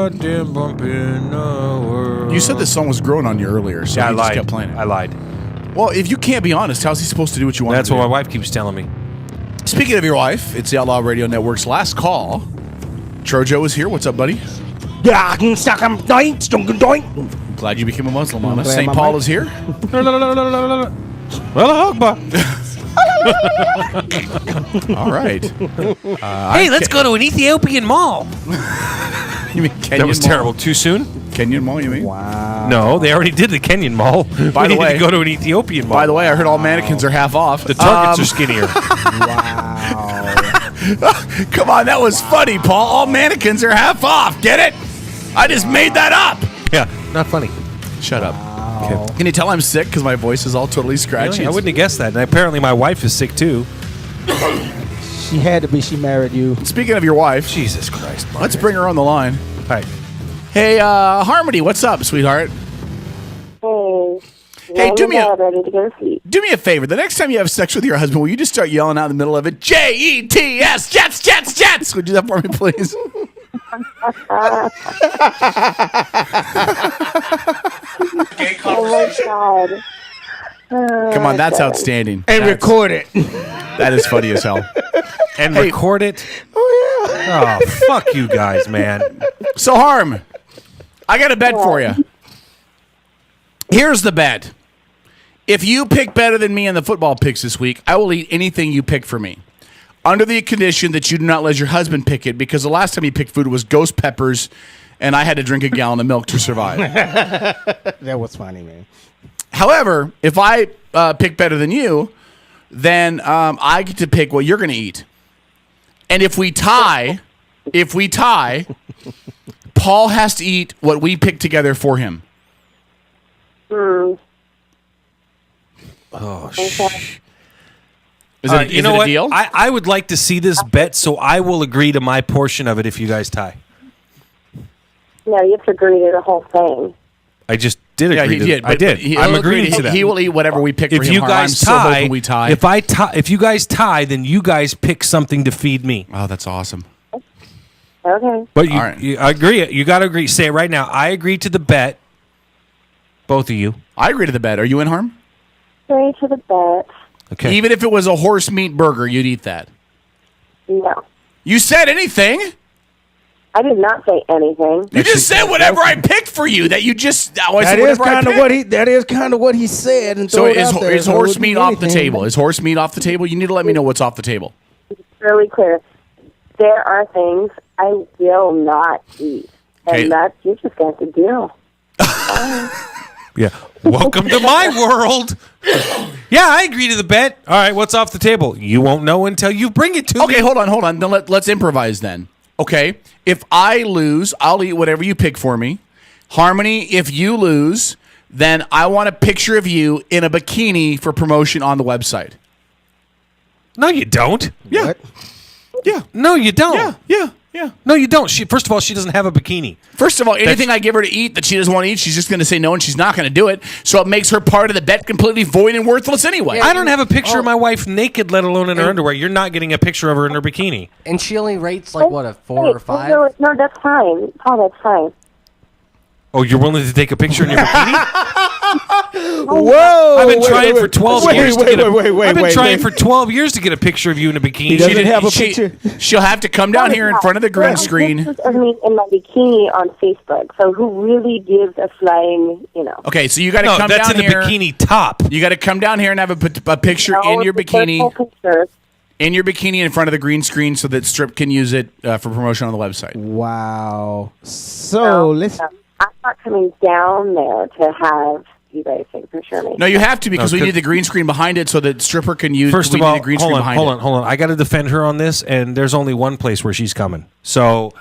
goddamn bump in the world. You said this song was growing on you earlier, so Yeah, you I just lied. kept playing it. I lied. Well, if you can't be honest, how's he supposed to do what you want That's to do? what my wife keeps telling me. Speaking of your wife, it's the Outlaw Radio Network's last call. Trojo is here. What's up, buddy? Glad you became a Muslim on us. St. Paul is here. Well, Akbar. All right. Hey, let's go to an Ethiopian mall. You mean Kenyan That was Mall? terrible. Too soon? Kenyan Mall, you mean? Wow. No, they already did the Kenyan mall. By the We need way- to go to an Ethiopian mall. By the way, I heard all mannequins are half off. the targets are skinnier. Wow. Come on, that was funny, Paul. All mannequins are half off. Get it? I just made that up. Yeah, not funny. Shut up. Can you tell I'm sick because my voice is all totally scratchy? Really? I wouldn't have guessed that. And apparently my wife is sick too. She had to be. She married you. Speaking of your wife, Jesus Christ. let's bring her on the line. Hi. Hey, Harmony, what's up, sweetheart? Hey, do me a ready to go to sleep. do me a favor. The next time you have sex with your husband, will you just start yelling out in the middle of it, Jets, Jets, Jets, Jets? Would you do that for me, please? Oh my god. Come on, that's outstanding. And record it. That is funny as hell. And Hey. record it. Oh, yeah. Oh, fuck you guys, man. So, Harm, I got a bet for you. Here's the bet. If you pick better than me in the football picks this week, I will eat anything you pick for me. Under the condition that you do not let your husband pick it, because the last time he picked food was ghost peppers, and I had to drink a gallon of milk to survive. That was funny, man. However, if I pick better than you, then I get to pick what you're going to eat. And if we tie, Paul has to eat what we pick together for him. Oh, Is All right, it, you is know it a what? deal? I would like to see this bet, so I will agree to my portion of it if you guys tie. No, you have to agree to the whole thing. I just did Yeah, agree he to did. I did. He'll I'm agree agreeing to that. He will eat whatever we pick for if him. you Harm. guys I'm so tie, hoping we tie. if you guys tie, then you guys pick something to feed me. Oh, that's awesome. Okay. But you, All right. I agree. You got to agree. Say it right now. I agree to the bet. Both of you. I agree to the bet. Are you in, Harm? Agree to the bet. Okay. Even if it was a horse meat burger, you'd eat that. No. You said anything. I did not say anything. You just said whatever I picked for you. That you just. Oh, I That said is whatever I kind of picked. what he. That is kind of what he said. And So throw it is, out there, is so it horse wouldn't meat be off the anything. table? Is horse meat off the table? You need to let me know what's off the table. Really clear. There are things I will not eat. Okay. And that's, you're just going to have to deal. Yeah. Welcome to my world. Yeah, I agree to the bet. All right, what's off the table? You won't know until you bring it to me. Okay, hold on. Then let's improvise then. Okay, if I lose, I'll eat whatever you pick for me. Harmony, if you lose, then I want a picture of you in a bikini for promotion on the website. No, you don't. Yeah, What? yeah, No, you don't. yeah. No, you don't. First of all, she doesn't have a bikini. First of all, anything I give her to eat that she doesn't want to eat, she's just going to say no, and she's not going to do it. So it makes her part of the bet completely void and worthless anyway. I don't have a picture of my wife naked, let alone in her underwear. You're not getting a picture of her in her bikini. And she only rates like what, a 4 or 5? No, that's fine. Paul, that's fine. Oh, you're willing to take a picture in your bikini? Whoa! I've been trying for 12 years to get a Wait, I've been trying wait. for 12 years to get a picture of you in a bikini. He doesn't have a picture. She'll have to come down here in front of the green screen. Pictures of me in my bikini on Facebook. So who really gives a flying, Okay, so you got to No, come that's down in a here. bikini top. You got to come down here and have a picture in your bikini. Picture. In your bikini in front of the green screen so that Strip can use it for promotion on the website. Wow. So let's. I'm not coming down there to have you guys take a picture of me. No, you have to because we No, need the green screen behind it so that Stripper can use First we of all, need the green hold screen on, behind hold it. on, hold on. I got to defend her on this, and there's only one place where she's coming. So,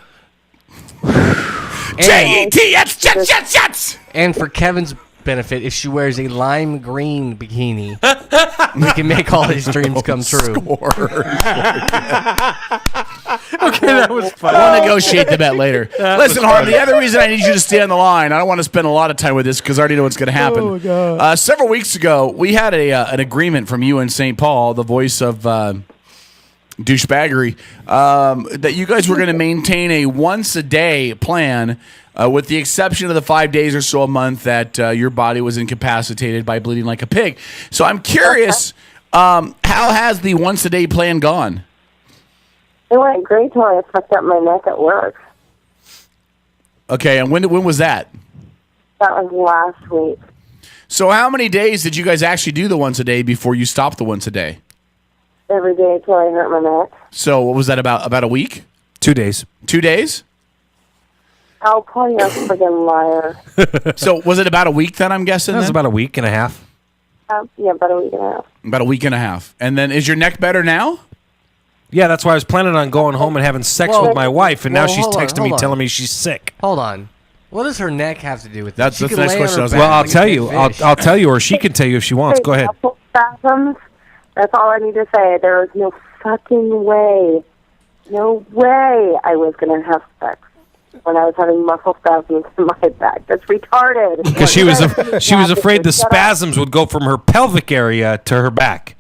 Jets! And for Kevin's benefit, if she wears a lime green bikini, we can make all these dreams come true. okay, that was fun. We'll negotiate the bet later. Listen, Harm, the other reason I need you to stay on the line, I don't want to spend a lot of time with this because I already know what's going to happen. Oh, God. Several weeks ago, we had an agreement from you and St. Paul, the voice of douchebaggery, that you guys were going to maintain a once-a-day plan, with the exception of the 5 days or so a month that your body was incapacitated by bleeding like a pig. So I'm curious, how has the once-a-day plan gone? It went great till I fucked up my neck at work. Okay, and when was that? That was last week. So how many days did you guys actually do the once-a-day before you stopped the once-a-day? Every day till I hurt my neck. So what was that, about a week? 2 days. 2 days? I'll call you a friggin' liar. So was it about a week then, I'm guessing? That was then? about a week and a half. Yeah, about a week and a half. About a week and a half. And then is your neck better now? Yeah, that's why I was planning on going home and having sex Whoa. with my wife, and now Whoa, she's hold on, texting hold me on. telling me she's sick. Hold on. What does her neck have to do with That's- She that's can the next lay on question her I was back Well, I'll like a tell big you. fish. I'll tell you, or she can tell you if she wants. Go ahead. Muscle spasms. That's all I need to say. There was no fucking way. No way I was going to have sex when I was having muscle spasms in my back. That's retarded. Because she was afraid the spasms would go from her pelvic area to her back.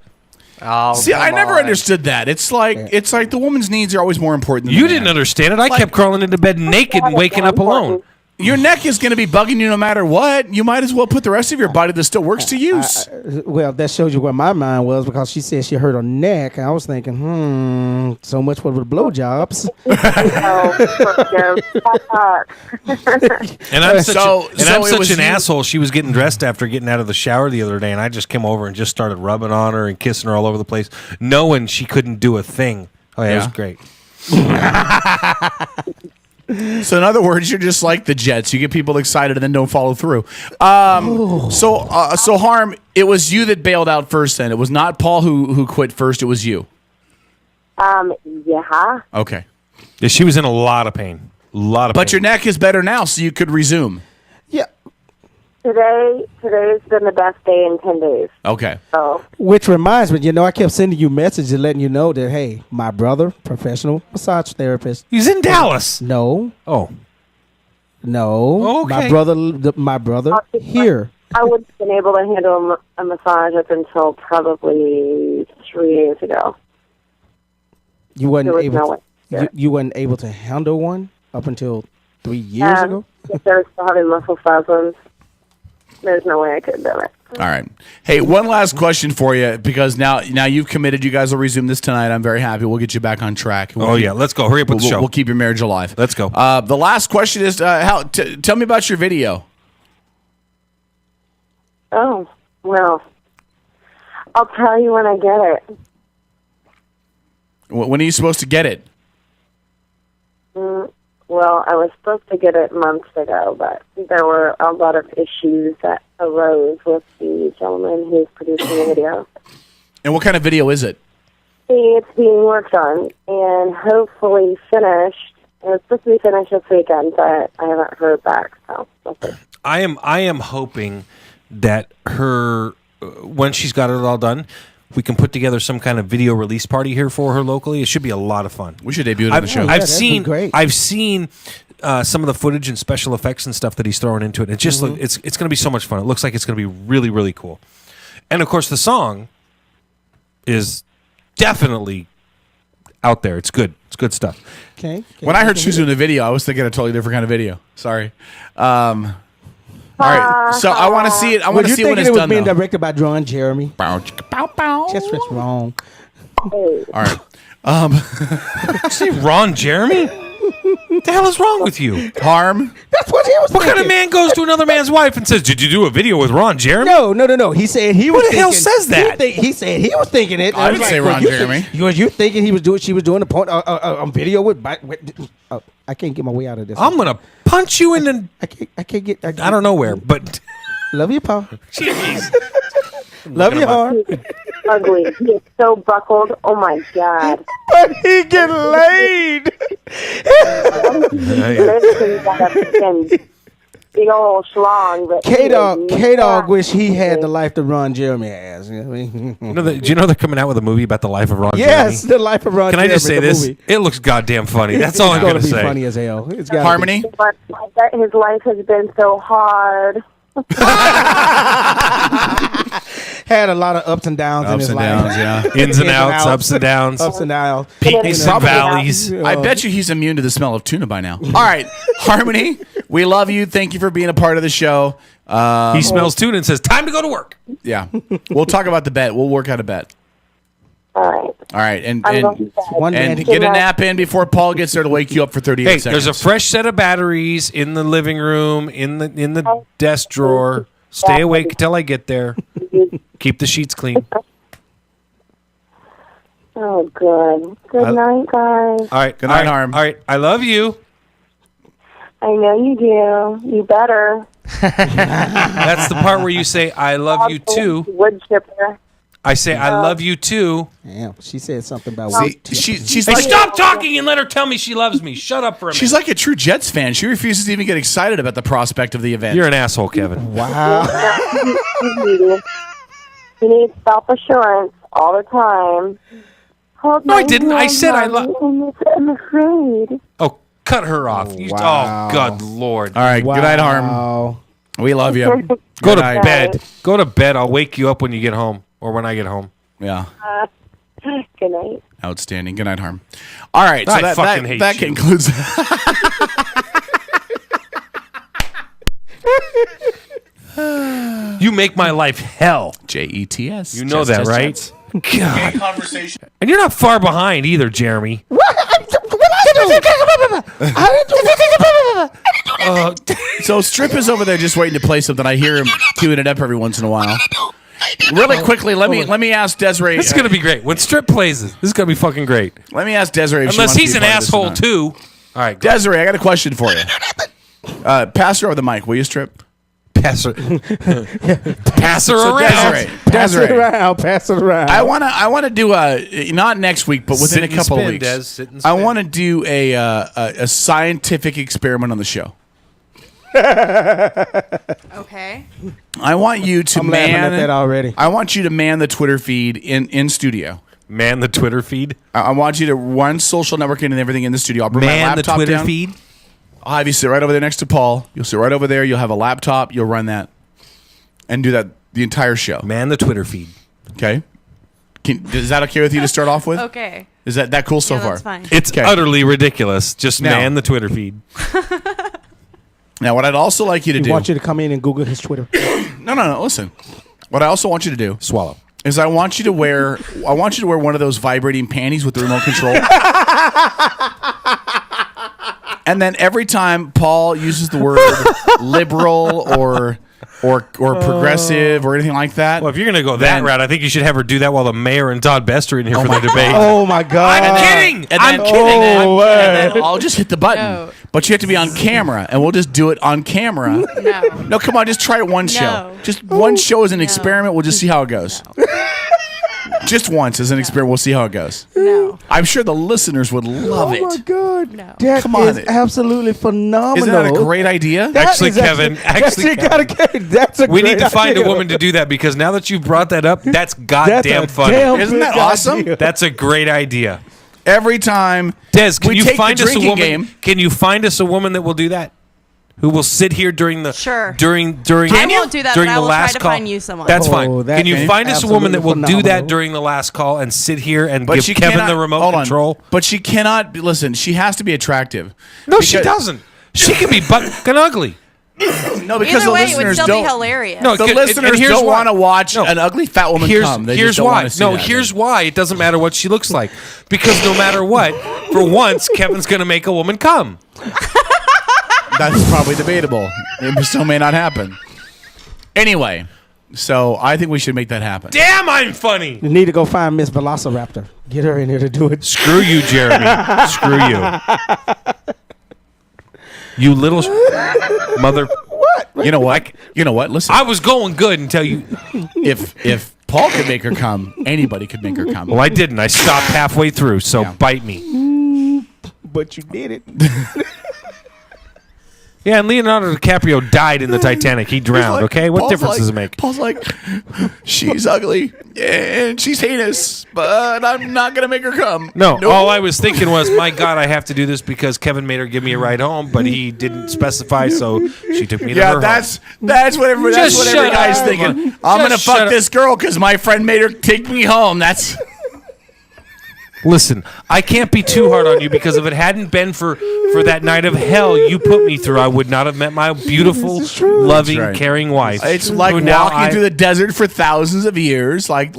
Oh, See, I come never on. understood that. It's like the woman's needs are always more important than You the didn't man. understand it. I kept crawling into bed naked and waking up alone. Your neck is going to be bugging you no matter what. You might as well put the rest of your body that still works to use. Well, that shows you where my mind was because she said she hurt her neck. I was thinking, so much for the blowjobs. And I'm such, So I'm it such was an you- asshole. She was getting dressed after getting out of the shower the other day, and I just came over and just started rubbing on her and kissing her all over the place, knowing she couldn't do a thing. Oh, yeah, it was Yeah. great. So in other words, you're just like the Jets. You get people excited and then don't follow through. So Harm, it was you that bailed out first. Then it was not Paul who quit first. It was you. Yeah. Okay, Yeah, she was in a lot of pain. A lot of but pain. your neck is better now, so you could resume. Yeah. Today's been the best day in 10 days. Okay. So, Which reminds me, I kept sending you messages letting you know that, hey, my brother, professional massage therapist. He's in Dallas. No, Oh, no. Okay. My brother here. I would have been able to handle a massage up until probably 3 days ago. You wasn't There was able no to, way. Yeah. you wasn't able to handle one up until 3 years ago? If they're still having muscle spasms, there's no way I could have done it. All right. Hey, one last question for you, because now you've committed. You guys will resume this tonight. I'm very happy. We'll get you back on track. yeah. Let's go. Hurry up with the show. We'll keep your marriage alive. Let's go. The last question is, tell me about your video. Oh, well, I'll tell you when I get it. When are you supposed to get it? Well, I was supposed to get it months ago, but there were a lot of issues that arose with the gentleman who's producing the video. And what kind of video is it? It's being worked on and hopefully finished. It was supposed to be finished this weekend, but I haven't heard back, so we'll see. I am hoping that her when she's got it all done, we can put together some kind of video release party here for her locally. It should be a lot of fun. We should debut it on the show. that'd be great. I've seen some of the footage and special effects and stuff that he's throwing into it. It just it's going to be so much fun. It looks like it's going to be really, really cool. And of course, the song is definitely out there. It's good. It's good stuff. Okay. When I heard she was doing the video, I was thinking a totally different kind of video. Sorry. All right. So I want to see it. I want Was to you see it when thinking it's it was done. being though. directed by John Jeremy? Bow, chicka, bow, bow. That's what's wrong. Hey, All right. Did you say Ron Jeremy? What the hell is wrong with you? Harm. That's what he was What thinking. kind of man goes to another man's wife and says, "Did you do a video with Ron Jeremy?" No. He said he was. Who the hell thinking- says that? He said he was thinking it. I didn't say Ron Jeremy. You thinking he was doing? She was doing a video with. I can't get my way out of this. I'm gonna punch you in the I can't get. I don't know where, but Love you, Paul. jeez. Love you, hard. ugly. He is so buckled. Oh, my God. But he get laid. Listen, got a freaking big old schlong. But K-Dog wish he had the life that Ron Jeremy has. You know what I mean? Do you know they're coming out with a movie about the life of Ron Yes, Jeremy? the life of Ron Can Jeremy. I just say the this? movie. It looks goddamn funny. That's all I'm It's gonna be say. funny as hell. It's gotta Harmony. But his life has been so hard. had a lot of ups and downs in Ups his and life. downs, yeah. Ins and outs, ups and downs, Ups and downs. peaks and valleys. I bet you he's immune to the smell of tuna by now. All right, Harmony, we love you. Thank you for being a part of the show. He smells tuna and says, "Time to go to work." Yeah, we'll talk about the bet. We'll work out a bet. All right. All right, and I'm going to and, bed. One and man. get a nap in before Paul gets there to wake you up for 38 Hey, seconds. there's a fresh set of batteries in the living room, in the desk drawer. Stay awake till I get there. Keep the sheets clean. Oh, good. Good night, guys. All right. Good night, all right, Harm. All right. I love you. I know you do. You better. That's the part where you say, "I love you too." Wood chipper. I say, "I love you too." Damn, she said something about See, weight. she's Hey, like stop talking and let her tell me she loves me. Shut up for a minute. she's like a true Jets fan. She refuses to even get excited about the prospect of the event. You're an asshole, Kevin. Wow. You need self-assurance all the time. Hold No, I my didn't. I hand, said I Mommy, I'm afraid. Oh, cut her off. wow. Oh, God, Lord. All right, good night, Harm. Wow. We love you. Go Good to night. bed. Go to bed. I'll wake you up when you get home or when I get home. Yeah. Good night. Outstanding. Good night, Harm. All right, so I that, fucking that, hate that you. concludes. You make my life hell. JETS. You know that, right? God. Conversation. And you're not far behind either, Jeremy. So Strip is over there just waiting to play something. I hear him queuing it up every once in a while. Really quickly, let me ask Desiree. This is going to be great. When Strip plays this is going to be fucking great. Let me ask Desiree. If she Unless wants to he's be an part of this or asshole, not. too. All right, go. Desiree, I got a question for you. Pass her over the mic, will you, Strip? Pass her, pass her So around. Desiree, Pass it Desiree, around. Pass it around. I wanna do a not next week, but within Sit a and couple spin, of weeks. Des. Sit and I spin. want to do a scientific experiment on the show. Okay. I want you to I'm laughing at that man. already. I want you to man the Twitter feed in studio. Man, the Twitter feed. I want you to run social networking and everything in the studio. I'll bring my Man, the laptop Twitter down. feed. I'll have you sit right over there next to Paul. You'll sit right over there. You'll have a laptop. You'll run that and do that the entire show. Man, the Twitter feed. Okay. Is that okay with you to start off with? Okay. Is that cool so Yeah, far? that's fine. It's Okay. utterly ridiculous. Just Now- man, the Twitter feed. Now, what I'd also like you to I do. want you to come in and Google his Twitter. No. Listen. What I also want you to do Swallow. is I want you to wear one of those vibrating panties with the remote control. And then every time Paul uses the word liberal or progressive or anything like that. Well, if you're going to go that Then- route, I think you should have her do that while the mayor and Todd Best are in here for the debate. Oh my God! I'm kidding. And I'm then- kidding. Oh, and then I'll just hit the button. No. But you have to be on camera, and we'll just do it on camera. No. No, come on, just try it one show. No. Just one show as an experiment. We'll just see how it goes. Just once as an experiment. We'll see how it goes. No. I'm sure the listeners would love Oh my it. God! No. That Come on. is absolutely phenomenal. Isn't that a great idea? That Actually, is Kevin, that's a We great need to find a idea. woman to do that because now that you've brought that up, that's That's goddamn a funny. damn Isn't that good awesome? idea. That's a great idea. Every time Des, can we you take find the us a drinking woman? game. Can you find us a woman that will do that? Who will sit here during the Sure. during I won't do that, during but I the will try last to call? find you someone. That's Oh, fine. that Can you is find us a woman that will absolutely do that phenomenal. during the last call and sit here and But give she Kevin cannot, the remote hold on. control? But she cannot listen. She has to be attractive. No, she Because- doesn't. She can be fucking ugly. No, because Either the way, it would listeners still don't. be hilarious. No, The and listeners here's don't why. want to watch No. an ugly fat woman come. They Here's just don't why. want to see No, that. here's why. It doesn't matter what she looks like. Because no matter what, for once, Kevin's going to make a woman come. That's probably debatable. It still may not happen. Anyway, so I think we should make that happen. Damn, I'm funny. You need to go find Miss Velociraptor. Get her in here to do it. Screw you, Jeremy. Screw you. You little mother. You know what? You know what? Listen, I was going good until you. if Paul could make her come, anybody could make her come. Well, I didn't. I stopped halfway through, so Yeah. bite me. But you did it. Yeah, and Leonardo DiCaprio died in the Titanic. He drowned. Okay, what difference does it make? Paul's like, she's ugly and she's heinous, but I'm not gonna make her come. No, all I was thinking was, my God, I have to do this because Kevin made her give me a ride home, but he didn't specify, so she took me to her home. that's what every guy's thinking. I'm gonna fuck this girl because my friend made her take me home. That's Listen, I can't be too hard on you because if it hadn't been for that night of hell you put me through, I would not have met my beautiful, loving, That's right. caring wife. it's like who now walking through the desert for thousands of years, like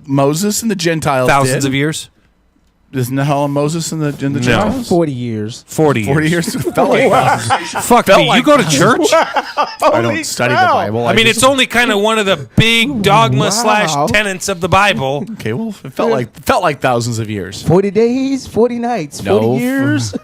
Moses and the Gentiles. thousands of years. Isn't that how Moses and the Gentiles? 40 years. 40 years. 40 years. Felt like Fuck me. You go to church? I don't study the Bible. I mean, it's only kind of one of the big dogma / tenets of the Bible. okay. Well, it felt like thousands of years. 40 days, 40 nights, 40 No. years.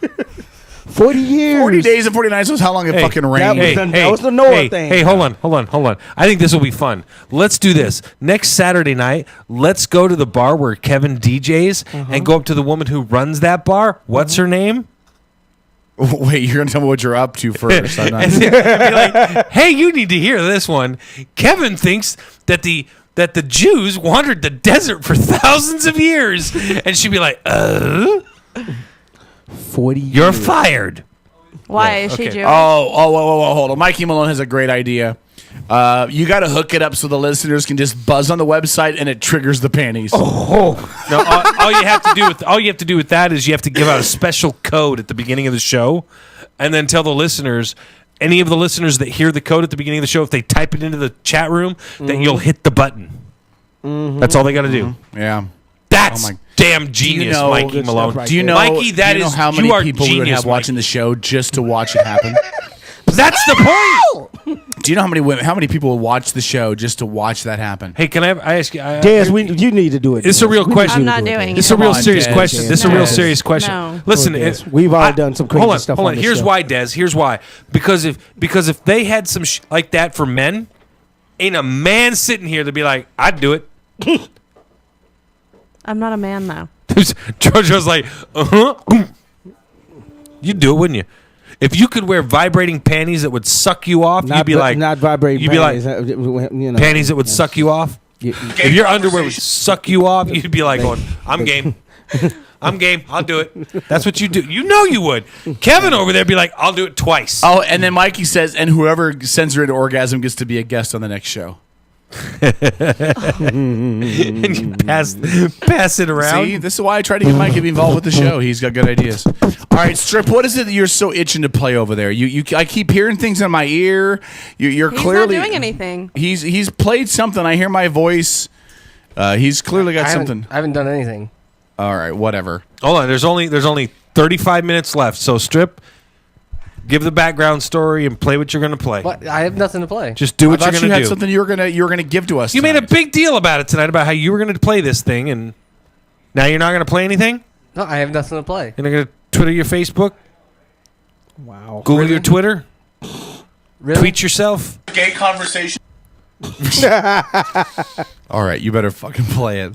40 years. 40 days and 40 nights was how long it fucking rained. That was the Noah thing. Hey, hold on. I think this will be fun. Let's do this. Next Saturday night, let's go to the bar where Kevin DJs and go up to the woman who runs that bar. What's her name? Wait, you're gonna tell me what you're up to first? I'm not- And be like, hey, you need to hear this one. Kevin thinks that the Jews wandered the desert for thousands of years. And she'd be like, 40 years. you're fired. Why is she okay. Jewish? whoa, hold on. Mikey Malone has a great idea. You got to hook it up so the listeners can just buzz on the website and it triggers the panties. No, all you have to do with that is you have to give out a special code at the beginning of the show, and then tell the listeners, any of the listeners that hear the code at the beginning of the show, if they type it into the chat room, then you'll hit the button. That's all they got to do. Yeah. That's Oh my- damn genius, know- Mikey Good Malone. stuff right Do you know, Mikey, that do you know is- how many you are people we would genius, have watching Mikey. the show just to watch it happen? That's the point. Do you know how many people would watch the show just to watch that happen? Hey, can I ask you? Des, you need to do it. It's a real We need question. you to I'm do not it, doing Des. This is a Come real on, serious Des. question. This is a No. real serious question. No. Listen, Poor Des. We've all done some crazy hold on, stuff Hold on on. the Here's show. why, Des. Here's why. Because if they had some like that for men, ain't a man sitting here to be like, I'd do it. I'm not a man though. George was like, you'd do it, wouldn't you? If you could wear vibrating panties that would suck you off, you'd be like, not vibrating. you'd be like, you know, panties that would suck you off. you- If your underwear would suck you off, you'd be like, going, I'm game. I'm game. I'll do it. That's what you do. You know you would. Kevin over there be like, I'll do it twice. Oh, and then Mikey says, and whoever sends her into orgasm gets to be a guest on the next show. And you pass it around. See, this is why I try to get Mikey to be involved with the show. He's got good ideas. All right, Strip, what is it that you're so itching to play over there? I keep hearing things in my ear. You're He's clearly not doing anything. He's played something. I hear my voice. He's clearly got something. I haven't done anything. All right, whatever. Hold on. There's only 35 minutes left. So Strip, give the background story and play what you're going to play. What? I have nothing to play. Just do I what you're thought you going to had do. something you were gonna give to us. You made a tonight. big deal about it tonight about how you were going to play this thing, and now you're not going to play anything. No, I have nothing to play. You're not going to Twitter your Facebook, Wow. Google your Twitter, Really? tweet yourself. gay conversation. All right, you better fucking play it.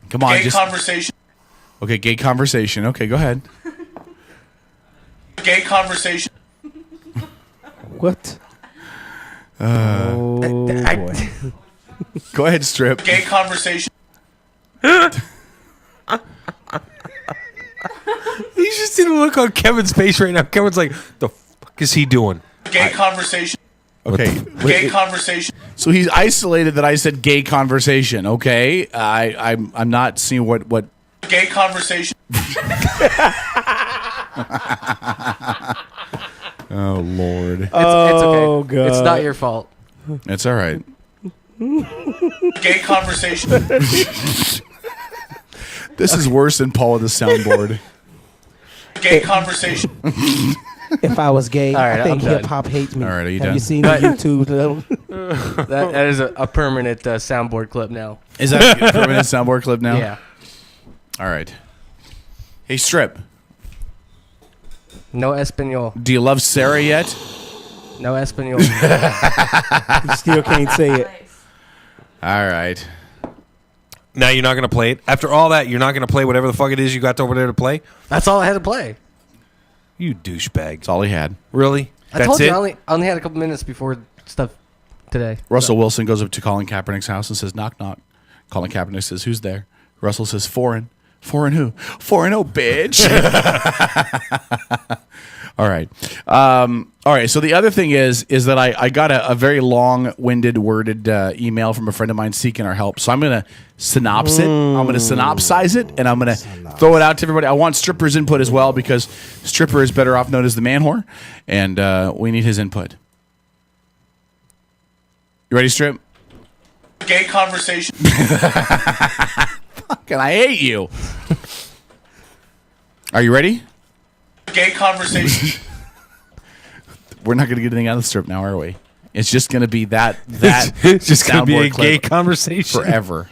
Come on, Gay conversation. Okay, gay conversation. Okay, go ahead. Gay conversation. What? Oh boy. Go ahead, Strip. Gay conversation. You just didn't look on Kevin's face right now. Kevin's like, the fuck is he doing? Gay conversation. Okay. Gay conversation. So he's isolated that I said gay conversation. Okay, I'm not seeing what. Gay conversation. Oh Lord, It's okay. God. It's not your fault. it's all right. Gay conversation. This is worse than Paul with the soundboard. Gay conversation. If I was gay, All right, I think I'm done. hip hop hates me. All right, are you Have done? you seen the YouTube? That is a permanent soundboard clip now. Is that a permanent soundboard clip now? Yeah. All right. Hey, Strip. No Espanol. Do you love Sarah yet? No Espanol. You still can't say it. All right. Now you're not going to play it? After all that, you're not going to play whatever the fuck it is you got over there to play? That's all I had to play. You douchebag. That's all he had. Really? I told That's you it? I only had a couple minutes before stuff today. Russell Wilson goes up to Colin Kaepernick's house and says, knock, knock. Colin Kaepernick says, who's there? Russell says, foreign. Foreign who? 4-0, bitch. All right. All right. So the other thing is that I got a very long-winded, worded email from a friend of mine seeking our help. So I'm going to synopsis it. I'm going to synopsize it, and I'm going to throw it out to everybody. I want Stripper's input as well, because Stripper is better off known as the man whore, and we need his input. You ready, Strip? Gay conversation. Fucking, I hate you. Are you ready? Gay conversation. We're not going to get anything out of the Strip now, are we? It's just going to be that It's just going to be a soundboard gay clip conversation. forever.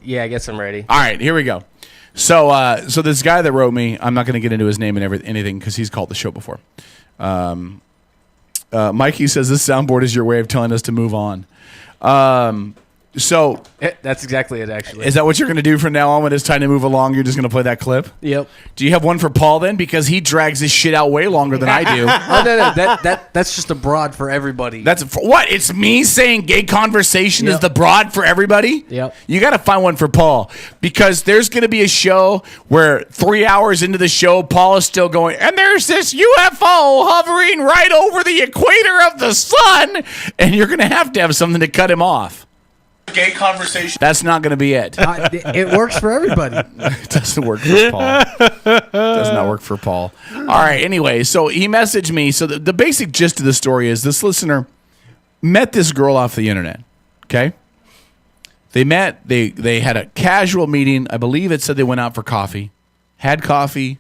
Yeah, I guess I'm ready. All right, here we go. So this guy that wrote me, I'm not going to get into his name and anything because he's called the show before. Mikey says this soundboard is your way of telling us to move on. So That's exactly it, actually. is that what you're going to do from now on when it's time to move along? You're just going to play that clip? Yep. Do you have one for Paul then? Because he drags his shit out way longer than I do. Oh no, that's just abroad for everybody. That's for what? It's me saying gay conversation is Yep. the broad for everybody? Yep. You got to find one for Paul, because there's going to be a show where 3 hours into the show, Paul is still going, and there's this UFO hovering right over the equator of the sun, and you're going to have something to cut him off. Gay conversation. That's not going to be it. It works for everybody. It doesn't work for Paul. Does not work for Paul. All right. Anyway, so he messaged me. So the basic gist of the story is this listener met this girl off the internet. Okay. They met. They had a casual meeting. I believe it said they went out for coffee. Had coffee.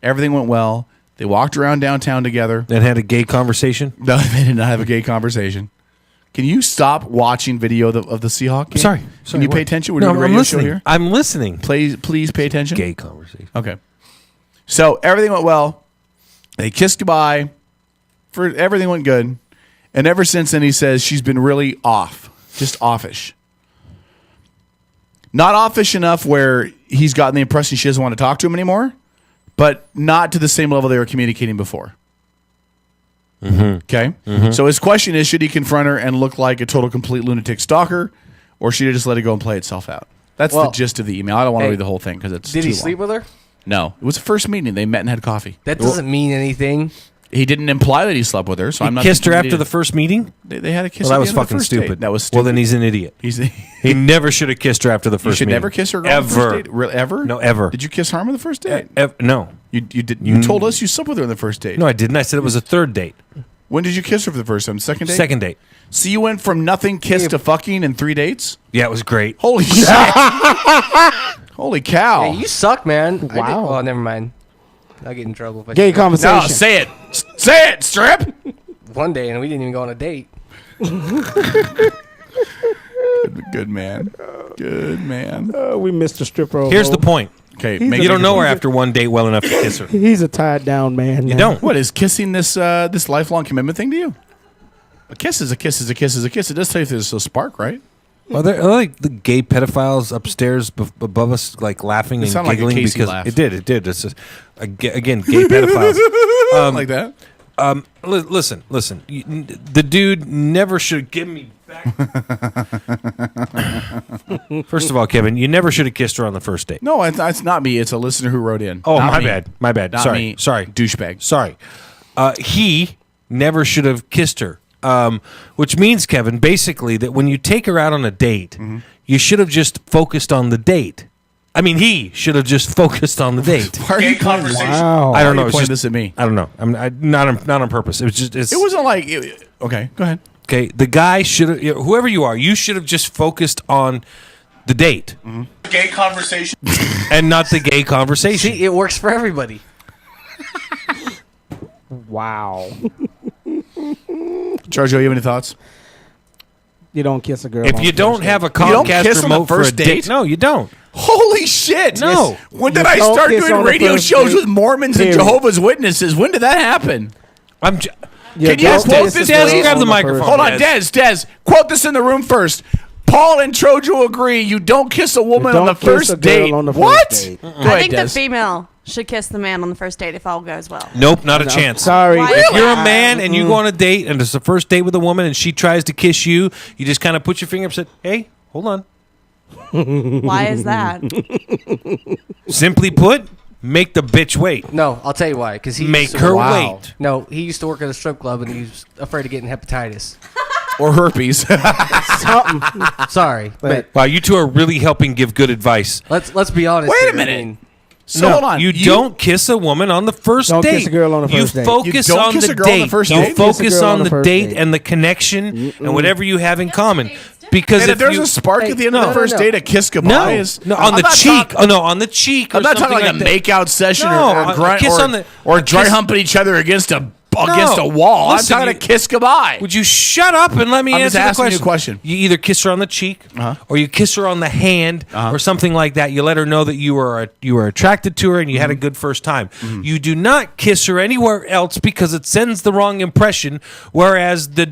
Everything went well. They walked around downtown together. And had a gay conversation. No, they did not have a gay conversation. Can you stop watching video of the Seahawk game? Sorry. Can you pay attention? We're No, doing a I'm radio show listening. here. I'm listening. Please pay attention. Gay conversation. Okay. So everything went well. They kissed goodbye. Everything went good. And ever since then, he says she's been really off. Just offish. Not offish enough where he's gotten the impression she doesn't want to talk to him anymore, but not to the same level they were communicating before. Okay? So his question is, should he confront her and look like a total complete lunatic stalker, or should he just let it go and play itself out? That's the Well, gist of the email. I don't want to hey, read the whole thing because it's Did too he long. sleep with her? No. It was the first meeting. They met and had coffee. That doesn't mean anything. He didn't imply that he slept with her, so I'm not Kissed her thinking after he the did. first meeting? They had a kiss. Well, at that the was end of the fucking first date. stupid. That was stupid. Well, then he's an idiot. He's He never should have kissed her after the you first should meeting. never kiss her girl on the Ever. first date. Really, ever? No, ever. Did you kiss her on the first date? No. You did. You told us you slept with her on the first date. No, I didn't. I said it was a third date. When did you kiss her for the first time? Second date. Second date. So you went from nothing kiss to fucking in 3 dates. Yeah, it was great. Holy shit! Holy cow! Hey, you suck, man. Wow. Oh, never mind. I'll get in trouble if I Gay say conversation. no, say it. Say it, Strip. one day, and we didn't even go on a date. Good man. Good man. We missed a stripper. Here's the point. Okay, He's make a- You don't know her He's a- after one date well enough to kiss her. He's a tied down man. You now. don't. What is kissing this this lifelong commitment thing to you? A kiss is a kiss is a kiss is a kiss. It does tell you if there's a spark, right? Are there like the gay pedophiles upstairs above us, like laughing and sounded like a giggling Casey because laugh. it did. It's just, again, gay pedophiles. Like that. Listen. The dude never should give me back. First of all, Kevin, you never should have kissed her on the first date. No, it's not me. It's a listener who wrote in. Oh, Not my me. bad. My bad. Not Sorry. me. Sorry. Douchebag. Sorry. He never should have kissed her. Which means, Kevin, basically that when you take her out on a date, you should have just focused on the date. I mean, he should have just focused on the date. Why are Gay you pointing, conversation. Wow. I don't know. you It's pointing just, this at me? I don't know. Not on purpose. It was just. It wasn't like. Okay, go ahead. Okay. The guy should have. Whoever you are, you should have just focused on the date Gay conversation. and not the gay conversation. See, it works for everybody. Wow. Giorgio, you have any thoughts? You don't kiss a girl. If on you the don't first have a date. You don't Comcast kiss on the remote for a first date, date? no, you don't. Holy shit! No. Yes. When You did I don't start kiss doing on the radio first shows date, with Mormons period. and Jehovah's Witnesses? When did that happen? I'm. J- You Can you don't quote kiss a this, girl please? Grab on the first microphone. date. Hold on, Des. Quote this in the room first. Paul and Trojo agree. You don't kiss a woman on the Don't kiss a first girl date. on the first What? date. Go I ahead, think Des. the female should kiss the man on the first date if all goes well. Nope, not a chance. Sorry. Why? If you're a man and you go on a date and it's the first date with a woman and she tries to kiss you, you just kind of put your finger up and say, hey, hold on. Why is that? Simply put, make the bitch wait. No, I'll tell you why. Because he Make used to her work- wait. No, he used to work at a strip club and he was afraid of getting hepatitis. Or herpes. Something. Sorry, but Wow, you two are really helping give good advice. let's be honest. Wait a here. minute. I mean, So hold on. You don't kiss a woman on the first Don't date. kiss a girl on the first you date. Focus You don't on kiss the a girl on date. the first you date? Don't kiss a focus girl on on the the first date date. and the connection and whatever you have in common. Because And if there's you, a spark at the end of the first date, a kiss goodbye no, is no, I'm on the not cheek. talk- On the cheek. I'm or not talking something like a that. make-out session No, or a grunt kiss or, on the- or a dry kiss- humping each other against a wall. Listen, I'm talking you- a kiss goodbye. Would you shut up and let me I'm just answer the asking you a question? question. You either kiss her on the cheek, or you kiss her on the hand, or something like that. You let her know that you were attracted to her and you had a good first time. You do not kiss her anywhere else because it sends the wrong impression. Whereas the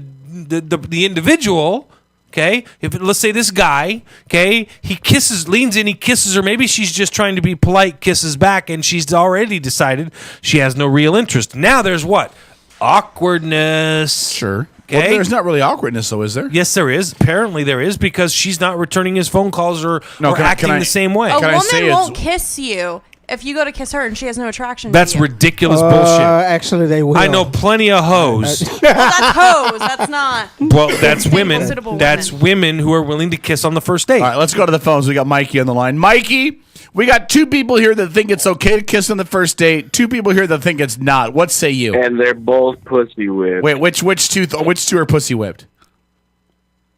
individual. Okay, if let's say this guy, okay, he leans in, he kisses her. Maybe she's just trying to be polite, kisses back, and she's already decided she has no real interest. Now there's what? Awkwardness. Sure. Okay. Well, there's not really awkwardness, though, is there? Yes, there is. Apparently, there is because she's not returning his phone calls or No, can acting I- the same way. A Can I say woman it's- won't kiss you if you go to kiss her and she has no attraction That's to you. ridiculous bullshit. Actually, they will. I know plenty of hoes. Well, that's hose. That's not. Well, that's women. Suitable That's women who are willing to kiss on the first date. All right, let's go to the phones. We got Mikey on the line. Mikey, we got two people here that think it's okay to kiss on the first date. Two people here that think it's not. What say you? And they're both pussy whipped. Wait, which two are pussy whipped?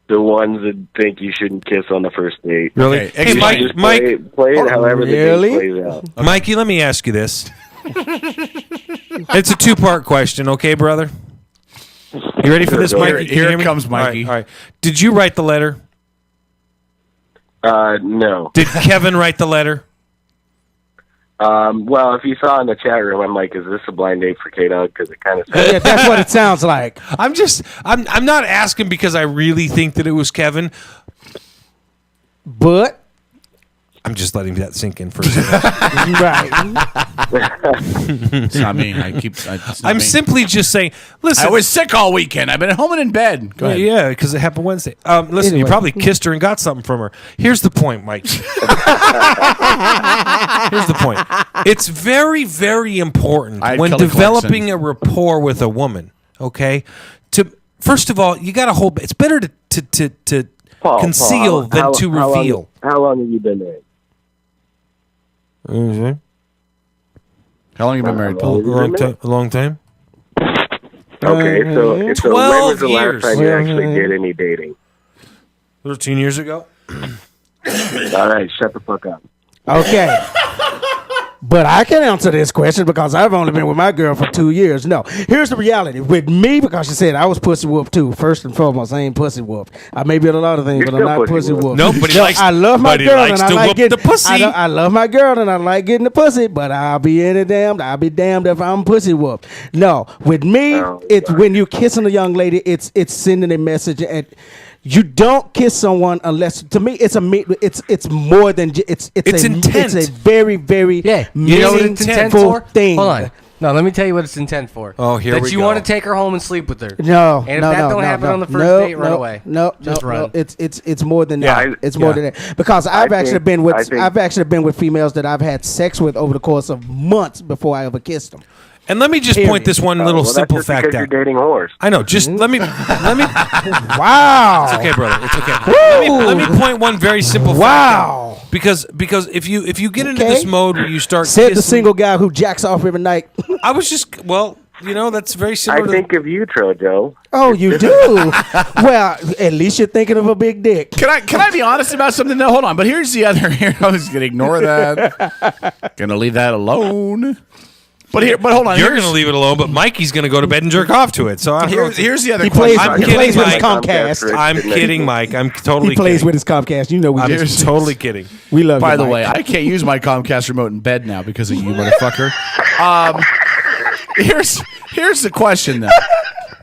The ones that think you shouldn't kiss on the first date. Really? Okay, Hey, excuse Mike, me. Just Mike, play it however really? the date plays out. Mikey, let me ask you this. It's a two-part question, okay, brother? You ready for this, Sure, go Mikey? ahead. Can you Here hear me? comes Mikey. All right. Did you write the letter? No. Did Kevin write the letter? Well, if you saw in the chat room, I'm like, is this a blind date for K-Dog? Because it kind of sounds Yeah, that's what it sounds like. I'm not asking because I really think that it was Kevin. But I'm just letting that sink in for a second. right. It's not me. It's not I'm me. simply just saying, listen. I was sick all weekend. I've been home and in bed. Go ahead. Yeah, because it happened Wednesday. Listen, you Anyway. probably kissed her and got something from her. Here's the point, Mike. Here's the point. It's very, very important I'd when Kelly developing Clarkson. a rapport with a woman. Okay, first of all, you got to hold. It's better to Paul, conceal than to reveal. How long have you been married? Mhm. How long have you been married, Paul? A long time. Okay, so when 12 was the years. last time you actually did any dating? 13 years ago. All right, shut the fuck up. Okay. But I can answer this question because I've only been with my girl for 2 years. No, here's the reality. With me, because she said I was pussy whooped too. First and foremost, I ain't pussy whooped. I may be a lot of things, You're but I'm still not pussy pussy whooped. whooped. No, but he likes- I love my but he girl likes and I to like whoop getting the pussy. I love my girl and I like getting the pussy, but I'll be damned if I'm pussy whooped. No, with me, Oh, it's when you're kissing a young lady, it's sending a message and. You don't kiss someone unless, to me, it's more than it's intent. It's a very, very yeah. You know what it's intent meaningful for? thing. Hold on. No, let me tell you what it's intent for. Oh, here that we you go. want to take her home and sleep with her. No, And if no, that no, don't no, happen no, on the first no, date, run no, away. No, Just no, run. no. It's more than Yeah, that. It's more than that because I've actually think- been with I think- I've actually been with females that I've had sex with over the course of months before I ever kissed them. And let me just point this one little well, simple that's just fact because out. you're dating whores. I know. Just let me. Wow. It's okay, brother. It's okay. Let me point one very simple fact Wow. out. Because if you get into Okay. this mode where you start Said the kissing- single guy who jacks off every night. I was just that's very I similar to think of you, Trojo. Oh, you do? Well, at least you're thinking of a big dick. Can I be honest about something? No, hold on. But here's the other. I was gonna ignore that. Gonna leave that alone. But hold on. You're Here's- going to leave it alone, but Mikey's going to go to bed and jerk off to it. So I don't know. Here's the other He question. plays. I'm He kidding, plays with his Mike. Comcast. I'm kidding, Mike. I'm totally He plays kidding. with his Comcast. You know we I'm do. totally kidding. We love. By you, the Mike. way, I can't use my Comcast remote in bed now because of you, motherfucker. Here's the question though.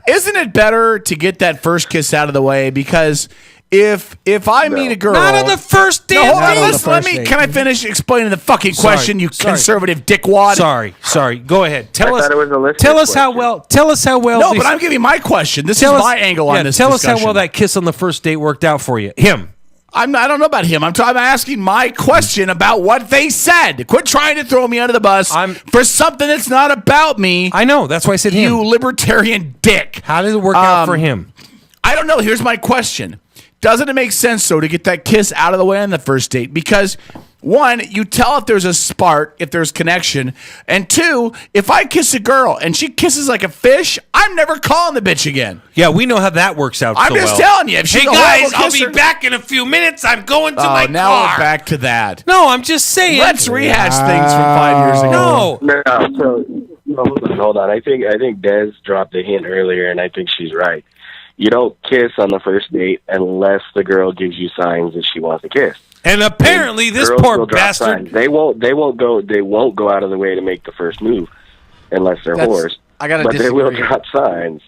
Isn't it better to get that first kiss out of the way? Because If I meet a girl, Not on the first No, damn hold on. date. on the Listen, let first me. date. Can I finish explaining the fucking question? You Sorry. conservative dickwad. Sorry. Go ahead. Tell I us. thought it was a listener Tell us how question. well. Tell us how well. No, these- but I'm giving my question. This is tell us- my angle on this. Tell us how discussion. well that kiss on the first date worked out for you. Him. I don't know about him. I'm asking my question about what they said. Quit trying to throw me under the bus for something that's not about me. I know. That's why I said him. You libertarian dick. How did it work out for him? I don't know. Here's my question. Doesn't it make sense, though, to get that kiss out of the way on the first date? Because, one, you tell if there's a spark, if there's connection. And two, if I kiss a girl and she kisses like a fish, I'm never calling the bitch again. Yeah, we know how that works out. I'm so just well. telling you. If she's Hey a guys, horrible I'll be kisser- back in a few minutes. I'm going to Oh, my now car. we're back to that. No, I'm just saying. Let's rehash things from 5 years ago. No. So hold on. I think Des dropped a hint earlier, and I think she's right. You don't kiss on the first date unless the girl gives you signs that she wants to kiss. And apparently, this Girls poor will drop bastard. signs. They won't go out of the way to make the first move unless they're That's- whores. I gotta but they will disagree. drop signs.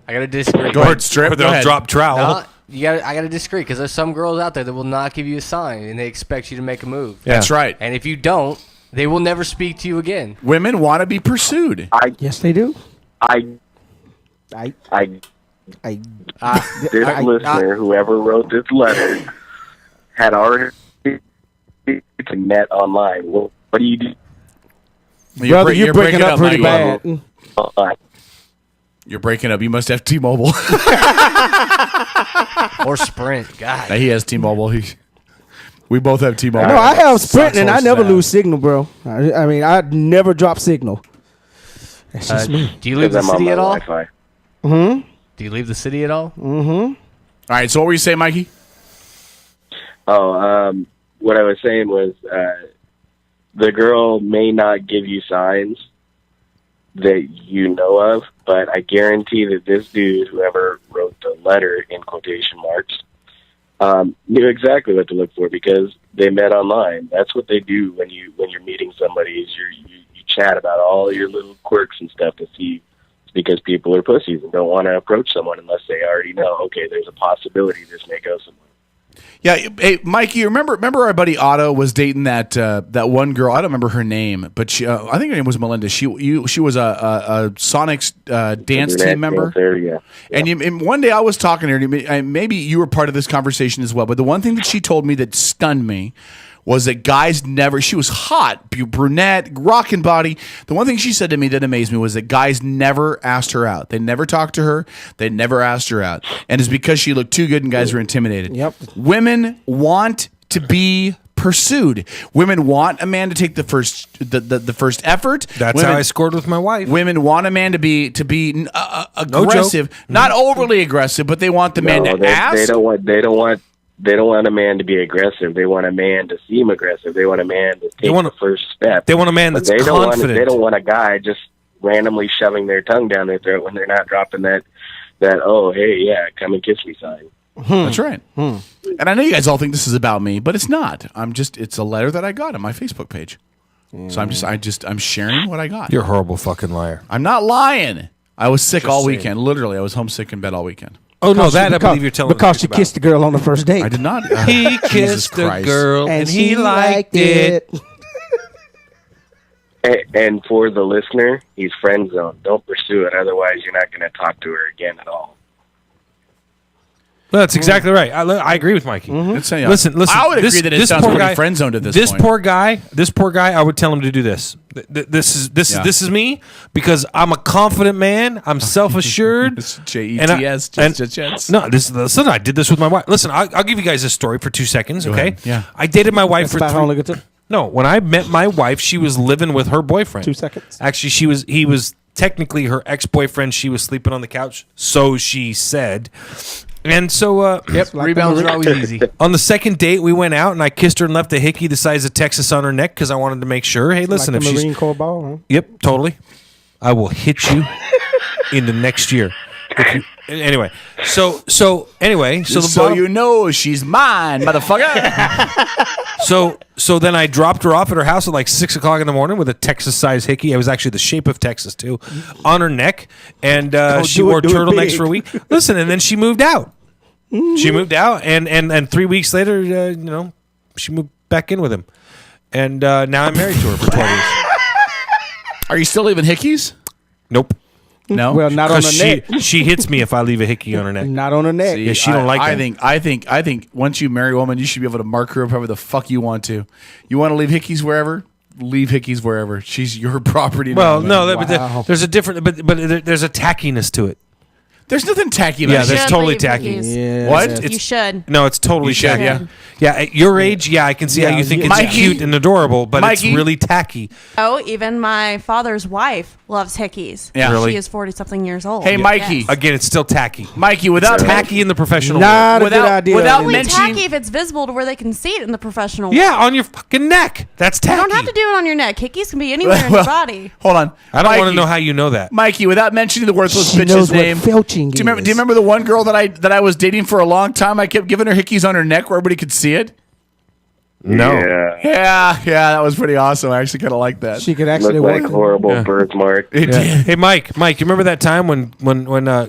I gotta disagree. Go ahead, Strip. Or Go they'll ahead. drop trowel. No, I gotta disagree because there's some girls out there that will not give you a sign and they expect you to make a move. That's right. And if you don't, they will never speak to you again. Women want to be pursued. Yes, they do. I I this listener, whoever wrote this letter, had already met online. What do you do? brother, you're breaking up pretty Michael. bad. online? You're breaking up. You must have T-Mobile. Or Sprint. God. He has T-Mobile. We both have T-Mobile. No, I have Sprint and I Sucks never that. lose signal, bro. I mean, I never drop signal. That's just me. Do you leave the Because I'm on city my at all? Wi-Fi. Do you leave the city at all? All right, so what were you saying, Mikey? What I was saying was the girl may not give you signs that you know of, but I guarantee that this dude, whoever wrote the letter in quotation marks, knew exactly what to look for because they met online. That's what they do when you're meeting somebody. Is you chat about all your little quirks and stuff to see. It's because people are pussies and don't want to approach someone unless they already know. Okay, there's a possibility this may go somewhere. Yeah, hey, Mikey, remember our buddy Otto was dating that one girl. I don't remember her name, but she, I think her name was Melinda. She was a Sonics dance team member. There, yeah. And one day I was talking to her, and maybe you were part of this conversation as well, but the one thing that she told me that stunned me was that guys never, she was hot, brunette, rockin' body. The one thing she said to me that amazed me was that guys never asked her out. They never talked to her. They never asked her out. And it's because she looked too good and guys were intimidated. Yep. Women want to be pursued. Women want a man to take the first effort. That's Women, how I scored with my wife. Women want a man to be aggressive, not overly aggressive, but they want the man to ask. They don't want a man to be aggressive. They want a man to seem aggressive. They want a man to take the first step. They want a man that's confident. They don't want a guy just randomly shoving their tongue down their throat when they're not dropping that oh, hey, yeah, come and kiss me sign. That's right. And I know you guys all think this is about me, but it's not. It's a letter that I got on my Facebook page. So I'm sharing what I got. You're a horrible fucking liar. I'm not lying. I was sick all saying. weekend. Literally, I was homesick in bed all weekend. Oh no, that I believe you're telling because the she truth kissed the girl on the first date. I did not. He Jesus kissed the Christ. girl and he liked it. And for the listener, he's friend zoned. Don't pursue it. Otherwise, you're not going to talk to her again at all. No, that's exactly right. I agree with Mikey. Listen. I would agree that it sounds pretty friend zoned at this point. This poor guy, I would tell him to do this. This is me because I'm a confident man. I'm self-assured. JETS. No, listen. I did this with my wife. Listen, I'll give you guys a story for 2 seconds. Go Okay. ahead. Yeah. I dated my wife for About how long it 3. took? No, when I met my wife, she was living with her boyfriend. 2 seconds. Actually, he was technically her ex-boyfriend. She was sleeping on the couch, so she said. And so, Rebounds are always easy. on the second date, we went out and I kissed her and left a hickey the size of Texas on her neck because I wanted to make sure. Hey, listen, Like if the she's Marine Corps ball, huh? yep, totally, I will hit you in the next year. Anyway, so the bottom, you know she's mine, motherfucker. So then I dropped her off at her house at like 6 o'clock in the morning with a Texas-sized hickey. It was actually the shape of Texas too, on her neck, and she wore turtlenecks for a week. Listen, and then she moved out. She moved out, and 3 weeks later, she moved back in with him, and now I'm married to her for 12 years. Are you still leaving hickeys? Nope. No. Well, not on the Because neck. she hits me if I leave a hickey on her neck. Not on the neck. Yeah, she don't like I them. I think once you marry a woman, you should be able to mark her up however the fuck you want to. You want to leave hickeys wherever? Leave hickeys wherever. She's your property. Well, now, no, man. but there's a different, but there's a tackiness to it. There's nothing tacky about Yeah, it. that's should totally leave tacky. hickeys. Yeah. What? You should. No, it's totally You should, tacky. yeah. Yeah, at your age, I can see how Yeah, you think it's Mikey- cute and adorable, but Mikey- it's really tacky. Oh, even my father's wife loves hickeys. Yeah. Really? She is 40-something years old. Hey, Mikey. Yes. Again, it's still tacky. Mikey, without Tacky in the professional world. Not a Without- good idea. without Only mentioning- tacky if it's visible to where they can see it in the professional world. Yeah, on your fucking neck. That's tacky. You don't have to do it on your neck. Hickeys can be anywhere in Well, your body. Hold on. I don't want Mikey, to know how you know that. Mikey, without mentioning the worthless She bitch's knows what name. felching Do you is. remember the one girl that I was dating for a long time? I kept giving her hickeys on her neck where everybody could see it. No. Yeah. Yeah, that was pretty awesome. I actually kind of like that. She could actually Looked like work. horrible birthmark. It Yeah. did. Hey, Mike, you remember that time when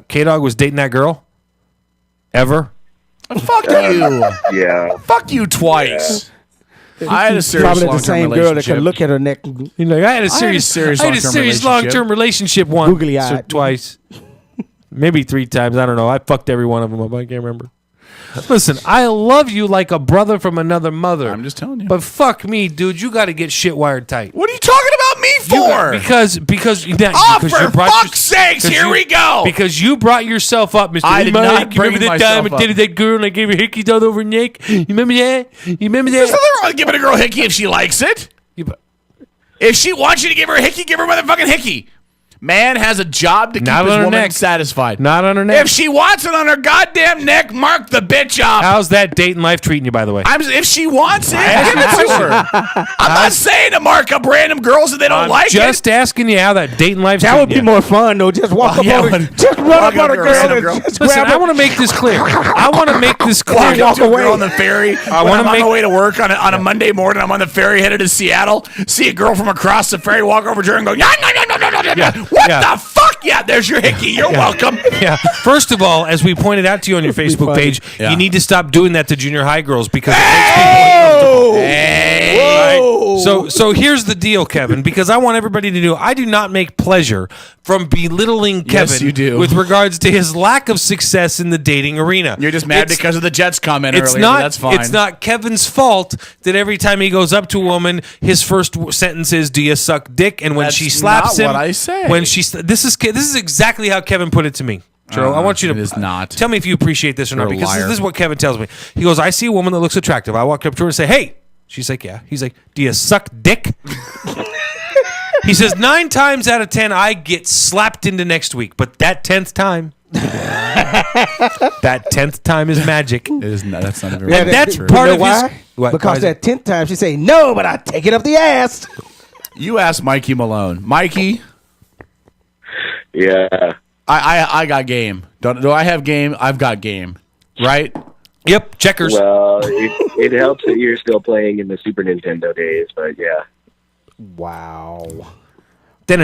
K-Dog was dating that girl? Ever? Fuck you. Yeah. Fuck you twice. I had a serious Probably the long-term same girl that relationship. can look at her neck. and- You're like, I had a serious serious long-term relationship. long-term relationship once Googly-eyed. or twice. Maybe 3 times. I don't know. I fucked every one of them up. I can't remember. Listen, I love you like a brother from another mother. I'm just telling you. But fuck me, dude. You got to get shit wired tight. What are you talking about me for? Because you Oh, because for you brought fuck's sakes, 'cause here you- we go. Because you brought yourself up, Mr. I did Mike. not You remember bring that time myself I dated up. that girl and I gave her hickeys all over her neck? You remember that? You remember There's that? nothing wrong with giving a girl a hickey if she likes it. If she wants you to give her a hickey, give her a motherfucking hickey. Man has a job to keep Not his on her woman neck. satisfied. Not on her neck. If she wants it on her goddamn neck, mark the bitch up. How's that date and life treating you, by the way? If she wants it, give it to her. I'm not saying to mark up random girls if they don't I'm like just it. asking you how that date and life's That would treating be you. more fun though. Just walk Oh, up yeah, on her, when- just run walk up on up a to a random girl girl. and just Listen, grab I her. want to make this clear. I want to make this Walk clear. up to a away. girl on the ferry. I When wanna I'm on make- my way to work on a Monday morning. I'm on the ferry headed to Seattle. See a girl from across the ferry walk over to her and go, no. What yeah. the fuck? Yeah, there's your hickey. You're welcome. Yeah. First of all, as we pointed out to you on your Facebook funny. page, Yeah. you need to stop doing that to junior high girls because it makes people uncomfortable. Hey. So here's the deal, Kevin, because I want everybody to know I do not make pleasure from belittling Kevin Yes, you do. with regards to his lack of success in the dating arena. You're just mad It's- because of the Jets comment it's earlier. not. But that's fine. It's not Kevin's fault that every time he goes up to a woman, his first sentence is "Do you suck dick?" And when That's she slaps not him, what I say. when she this is exactly how Kevin put it to me. Joe, I want you to. it is not. Tell me if you appreciate this or You're not, a because liar. this is what Kevin tells me. He goes, "I see a woman that looks attractive. I walk up to her and say, hey." She's like, "Yeah." He's like, "Do you suck dick?" He says 9 times out of 10 I get slapped into next week, but that 10th time, that 10th time is magic. It is not. That's not even. And that's You part know of why? his. What, why Because is it? that 10th time she say no, but I take it up the ass. You asked Mikey Malone. Mikey, Yeah. I got game. Do I have game? I've got game. Right? Yep, checkers. Well, it helps that you're still playing in the Super Nintendo days, but yeah. Wow. My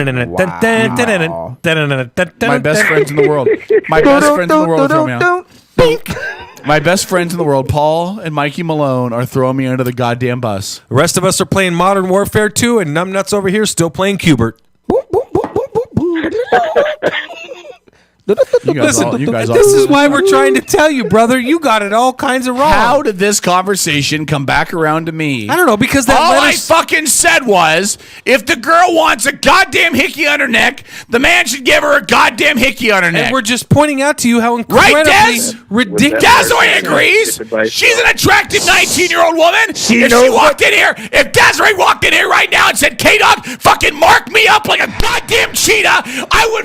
best friends in the world. My best friends in the world throw me out. My best friends in the world, Paul and Mikey Malone, are throwing me under the goddamn bus. The rest of us are playing Modern Warfare 2, and Numbnuts over here still playing Cubert. You guys all. This is why we're trying to tell you, brother. You got it all kinds of wrong. How did this conversation come back around to me? I don't know, because that All I lettuce. fucking said was, if the girl wants a goddamn hickey on her neck, the man should give her a goddamn hickey on her neck. And we're just pointing out to you how Right, incredibly Des? ridiculous. Desiree agrees. She's an attractive 19-year-old woman. If she walked in here, if Desiree walked in here right now and said, "K-Dog, fucking mark me up like a goddamn cheetah," I would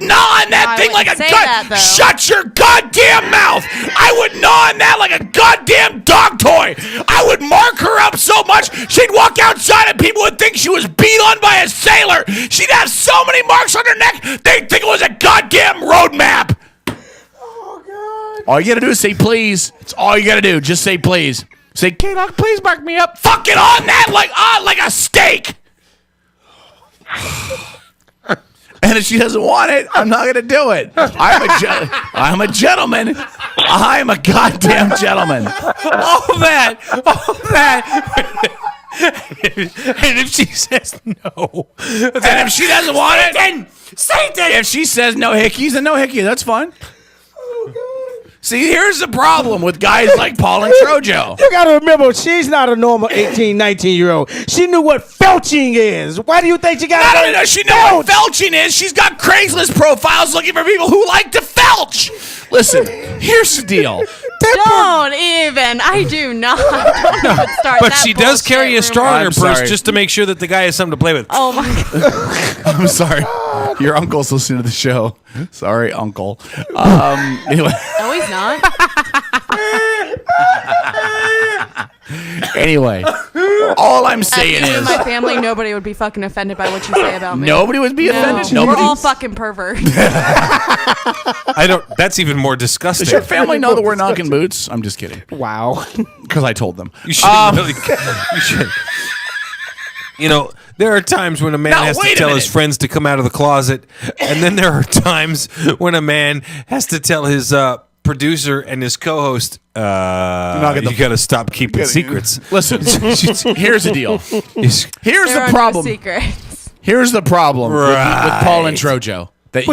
gnaw on that I thing like a wouldn't say that, though. Shut your goddamn mouth. I would gnaw on that like a goddamn dog toy. I would mark her up so much she'd walk outside and people would think she was beat on by a sailor. She'd have so many marks on her neck they'd think it was a goddamn road map. All you gotta do is say please. It's all you gotta do. Just say please. Say, K-Dog, please mark me up. Fucking on that like a steak. And if she doesn't want it, I'm not going to do it. I'm a gentleman. I'm a goddamn gentleman. Oh, man. And if she says no. And if she doesn't want it, Satan! if she says no hickeys, then no hickeys. That's fine. See, here's the problem with guys like Paul and Trojo. You gotta remember, she's not a normal 18, 19-year-old. She knew what felching is. Why do you think she got Not only does she know what felching is, she's got Craigslist profiles looking for people who like to felch. Listen, here's the deal. Don't even. I do not. Don't even start But that she does carry a bullshit straw in rumor. her I'm purse sorry. just to make sure that the guy has something to play with. Oh my god. I'm sorry. Your uncle's listening to the show. Sorry, uncle. Anyway. No, he's not. Anyway, all I'm saying In is my family, nobody would be fucking offended by what you say about me. nobody would be offended. No, we're Nobody. all fucking perverts. I don't. That's even more disgusting. Does your family know that we're knocking boots? I'm just kidding. Wow. Because I told them. You should really. You should. You know, there are times when a man Now, has to wait a tell his minute. friends to come out of the closet, and then there are times when a man has to tell his producer and his co-host, you got to stop keeping secrets. Listen, here's the deal. Here's There the are no problem. secrets. Here's the problem with Paul and Trojo. That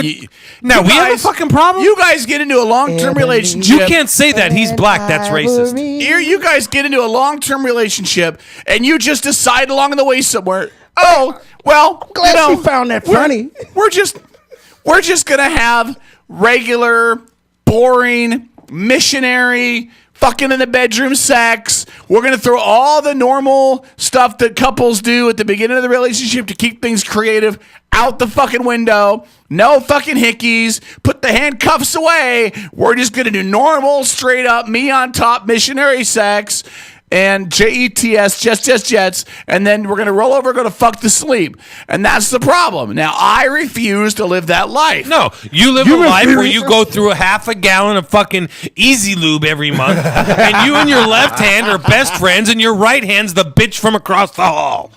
Now, we have a fucking problem? You guys get into a long-term relationship. You can't say that. He's black. That's racist. Here, you guys get into a long-term relationship, and you just decide along the way somewhere. Oh, well, Glad she found that funny. We're just gonna have regular, boring, missionary, fucking in the bedroom sex. We're gonna throw all the normal stuff that couples do at the beginning of the relationship to keep things creative out the fucking window. No fucking hickeys. Put the handcuffs away. We're just gonna do normal, straight up, me on top missionary sex. And JETS, jets, and then we're going to roll over, go to fuck to sleep. And that's the problem. Now, I refuse to live that life. No, you live a life where you go through a half a gallon of fucking Easy Lube every month, and you and your left hand are best friends, and your right hand's the bitch from across the hall.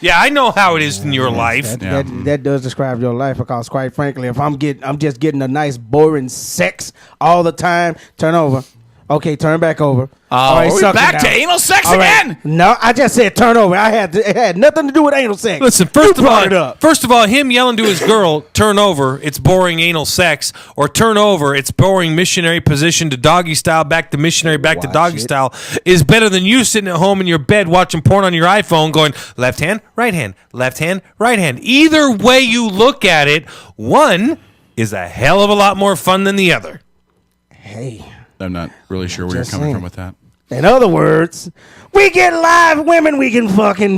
Yeah, I know how it is in your life. That does describe your life, because quite frankly, if I'm just getting a nice boring sex all the time, turn over. Okay, turn back over. All right, Are we suck it back to down. anal sex All right. again? No, I just said turn over. It had nothing to do with anal sex. Listen, You brought it up. first of all, him yelling to his girl, turn over, it's boring anal sex, or turn over, it's boring missionary position to doggy style, back to missionary, back to doggy style, is better than you sitting at home in your bed watching porn on your iPhone going, left hand, right hand, left hand, right hand. Either way you look at it, one is a hell of a lot more fun than the other. Hey. I'm not really sure where you're Just coming saying. from with that. In other words, we get live women we can fucking.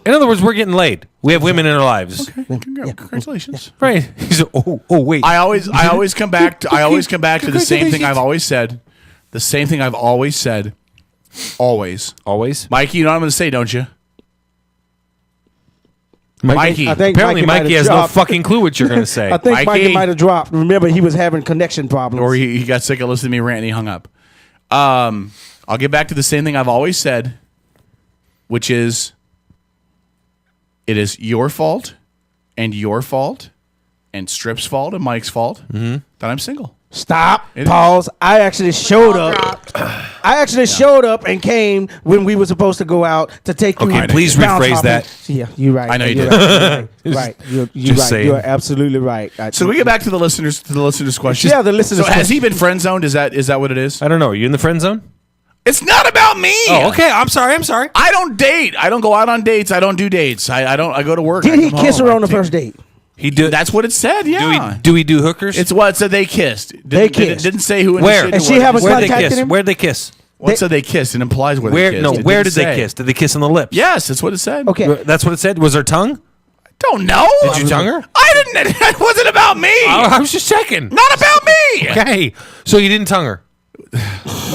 In other words, we're getting laid. We have women in our lives. Congratulations. Right. He's wait. I always come back to the same thing I've always said. The same thing I've always said. Always. Always? Mikey, you know what I'm going to say, don't you? Mikey. I think Apparently, Mikey might have has dropped. no fucking clue what you're going to say. I think Mikey. Mikey might have dropped. Remember, he was having connection problems. Or he got sick of listening to me rant and he hung up. I'll get back to the same thing I've always said, which is it is your fault and Strip's fault and Mike's fault that I'm single. Stop. It Pause. I actually showed up. Dropped. I actually showed up and came when we were supposed to go out to take you. Okay, please bounce rephrase hopping. that. Yeah, you're right. I know you You're did. Right. You're Just right. saying. You're absolutely right. So we get back to the listeners question. Yeah, the listeners' So has he question. been friend zoned? Is that what it is? I don't know. Are you in the friend zone? It's not about me. Oh, okay. I'm sorry. I don't date. I don't go out on dates. I don't do dates. I go to work. Did I he come kiss home. her I on the take- first date? He do. That's what it said. Yeah. Do we do hookers? It's what it said. They kissed. They kissed. Didn't say who. Where? initiated And she what. haven't Where did they contacted kiss? him? Where did they kiss? What said they kissed? It implies where Where? they No. kissed. It Where didn't did they say. kiss? Did they kiss on the lips? Yes, that's what it said. Okay. That's what it said. Was there tongue? Don't know. Did you tongue her? I didn't. It wasn't about me. I was just checking. Not about me. Okay. So you didn't tongue her.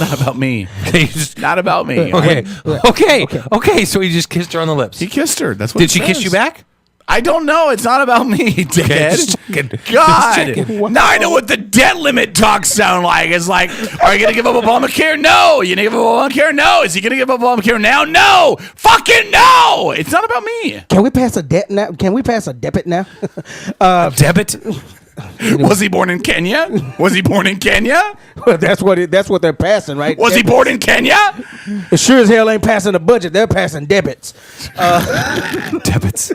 Not about me. Okay. You just, Not about me. okay. Okay. So he just kissed her on the lips. He kissed her. That's what Did it she kiss says. you back? I don't know. It's not about me, dickhead. just checking. God. Now I know what the debt limit talks sound like. It's like, are you going to give up Obamacare? No. You going to give up Obamacare? No. Is he going to give up Obamacare now? No. Fucking no. It's not about me. Can we pass a debt now? Can we pass a debit now? Debit. Was he born in Kenya? Was he born in Kenya? That's what they're passing, right? Was he born in Kenya? It sure as hell ain't passing a budget. They're passing debits. Debits.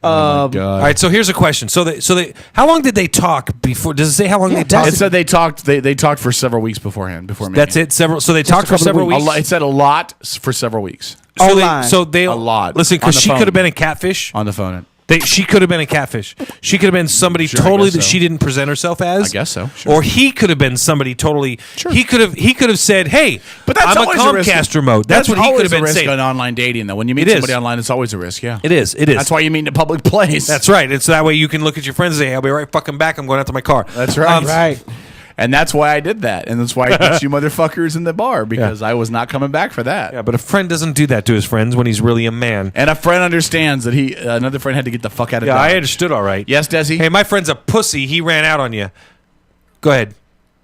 Oh, God. All right, so here's a question. So they how long did they talk before? Does it say how long they talked? It said they talked. They talked for several weeks beforehand. Before That's it. Several. So they talked for couple of several weeks. weeks. It said a lot for several weeks So they A lot. Listen, On because the she phone. could have been a catfish. on the phone. She could have been a catfish. She could have been somebody Sure, I totally guess that so. she didn't present herself as. I guess so, sure. Or he could have been somebody totally. Sure. He could have said, "Hey, But that's I'm a always a risk. Comcast remote." That's what he could always have been a risk saying. on online dating, though. When you meet It is. somebody online, it's always a risk. Yeah, It is. It is. That's why you meet in a public place. That's right. It's that way you can look at your friends and say, "I'll be right fucking back. I'm going out to my car." That's right. Right. And that's why I did that, and that's why I put you motherfuckers in the bar because I was not coming back for that. Yeah, but a friend doesn't do that to his friends when he's really a man. And a friend understands that another friend had to get the fuck out of Yeah, Dodge. I understood. All right. Yes, Desi? Hey, my friend's a pussy. He ran out on you. Go ahead.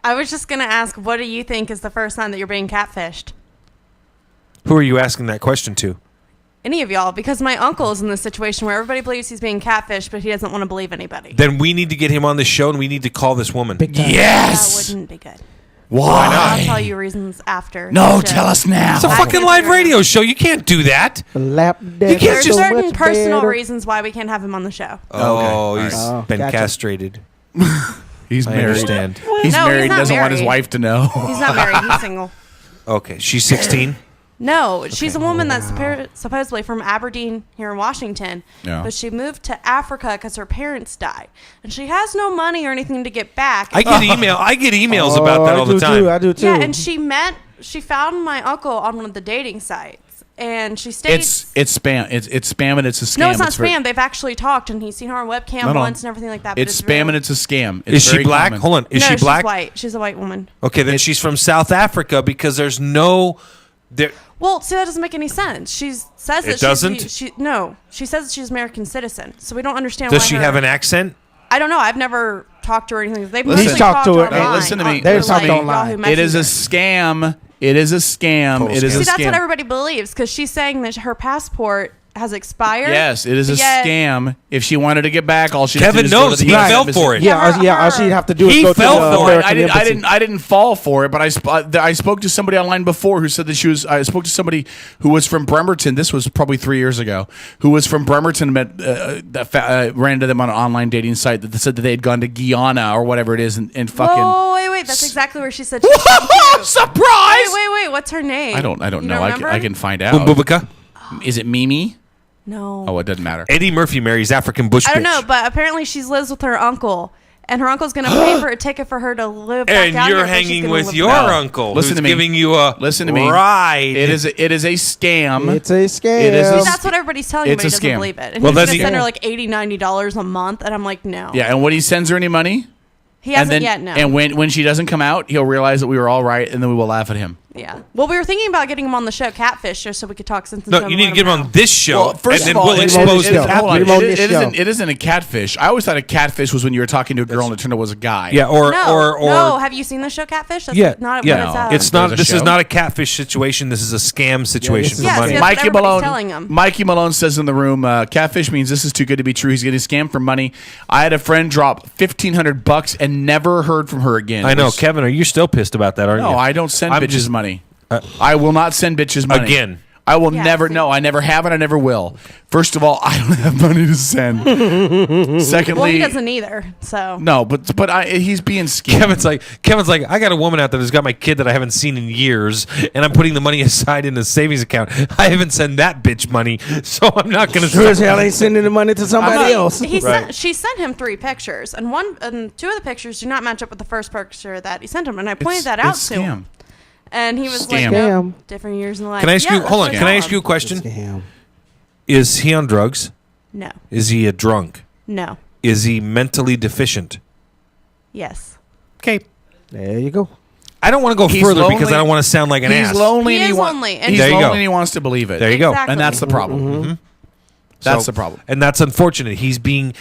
I was just gonna ask, what do you think is the first sign that you're being catfished? Who are you asking that question to? Any of y'all? Because my uncle is in this situation where everybody believes he's being catfished, but he doesn't want to believe anybody. Then we need to get him on the show, and we need to call this woman. Big time. That Yes! wouldn't be good. Why I'll tell you reasons after. No, the show. tell us now. It's a I fucking can't live figure it radio out. show. You can't do that. Lap dance. can't There's just- certain much personal better. reasons why we can't have him on the show. Oh, Okay. he's All right. been Gotcha. castrated. He's I married. understand. He's No, he's married. not Doesn't want his married. wife to know. He's not married. He's single. Okay, she's 16. No, she's a woman that's supposedly from Aberdeen here in Washington, Yeah. but she moved to Africa because her parents died, and she has no money or anything to get back. I get emails about that all the time. I do too. Yeah, and she found my uncle on one of the dating sites, and she stayed. It's spam. It's spam and it's a scam. No, it's not very- spam. They've actually talked, and he's seen her on webcam No. once and everything like that. But It's spam and it's a scam. It's Is she very black? common. Hold on. Is no, she black? She's white. She's a white woman. Okay, then she's from South Africa because there's no. There. Well, see, that doesn't make any sense. She says that doesn't? She says that she's American citizen, so we don't understand. Does why she her- have an accent? I don't know. I've never talked to her or anything. They've Listen. mostly He's talked to her. online. Hey, listen to me. They've Through, talked like, online. Yahoo It is a Messenger. scam. It is a scam. Total It is scam. a See, scam. that's what everybody believes because she's saying that her passport has expired. Yes, it is a Yet- scam. If she wanted to get back, all she had to Kevin do is go knows. to the He US fell embassy. for it. Yeah, Yeah, all she'd have to do is He go to fell the for it. American I didn't fall for it, but I spoke to somebody online before who said that she was. I spoke to somebody who was from Bremerton. This was probably 3 years ago. Who was from Bremerton? Ran into them on an online dating site that said that they had gone to Guyana or whatever it is, and fucking. Oh, wait. That's exactly where she said she's from too. Surprise! Wait. What's her name? I don't You know. remember? I can find out. Bubaka. Is it Mimi? No. Oh, it doesn't matter. Eddie Murphy marries African bush I don't bitch. know, but apparently she lives with her uncle, and her uncle's going to pay for a ticket for her to live back And out you're here, but she's hanging gonna with live your there. No. uncle, Listen who's to me. giving you a Listen to me. ride. It is a scam. It's a scam. It is a See, that's what everybody's telling me, It's but he a doesn't scam. believe it. And Well, he's going then to send he- her like $80, $90 a month, and I'm like, no. Yeah, and when he sends her any money, He hasn't and then yet, no. and when she doesn't come out, he'll realize that we were all right, and then we will laugh at him. Yeah. Well, we were thinking about getting him on the show, Catfish, just so we could talk sense. No, you need to get him on this show, Well, first and then of all, we'll it- expose it- the it- hold on. Get him on this It show. isn't. It isn't a catfish. I always thought a catfish was when you were talking to a girl and it turned out it was a guy. Yeah, No. Have you seen the show Catfish? That's yeah, not yeah. what it's at. It's not. There's a This is show? not a catfish situation. This is a scam situation this for is- money. Yeah, see, Mikey what everybody's Malone. telling him. Mikey Malone says in the room, catfish means this is too good to be true. He's getting scammed for money. I had a friend drop $1,500 and never heard from her again. I know, Which- Kevin. Are you still pissed about that? Aren't you? No, I don't send I'm bitches just- money. I will not send bitches money Again. I will Yeah, never. see. No, I never have and I never will. First of all, I don't have money to send. Secondly, Well, he doesn't either. So no, but he's being scammed. Kevin's like, I got a woman out there that's got my kid that I haven't seen in years, and I'm putting the money aside in a savings account. I haven't sent that bitch money, so I'm not gonna. Sure as hell ain't sending the money to somebody else. She sent him 3 pictures, and 2 of the pictures do not match up with the first picture that he sent him, and I pointed that out It's to scam. him. And he was Scam. like, Scam. nope, different years in life. Can I ask Yeah, you? that's Hold on. what I Can I told ask you a him. question? Scam. Is he on drugs? No. Is he a drunk? No. Is he mentally deficient? Yes. Okay. There you go. I don't want to go He's further lonely. because I don't want to sound like an He's ass. lonely He and is he wants. lonely, and He's There you lonely go. and he wants to believe it. There you go. Exactly. And that's the problem. That's the problem. And that's unfortunate. He's being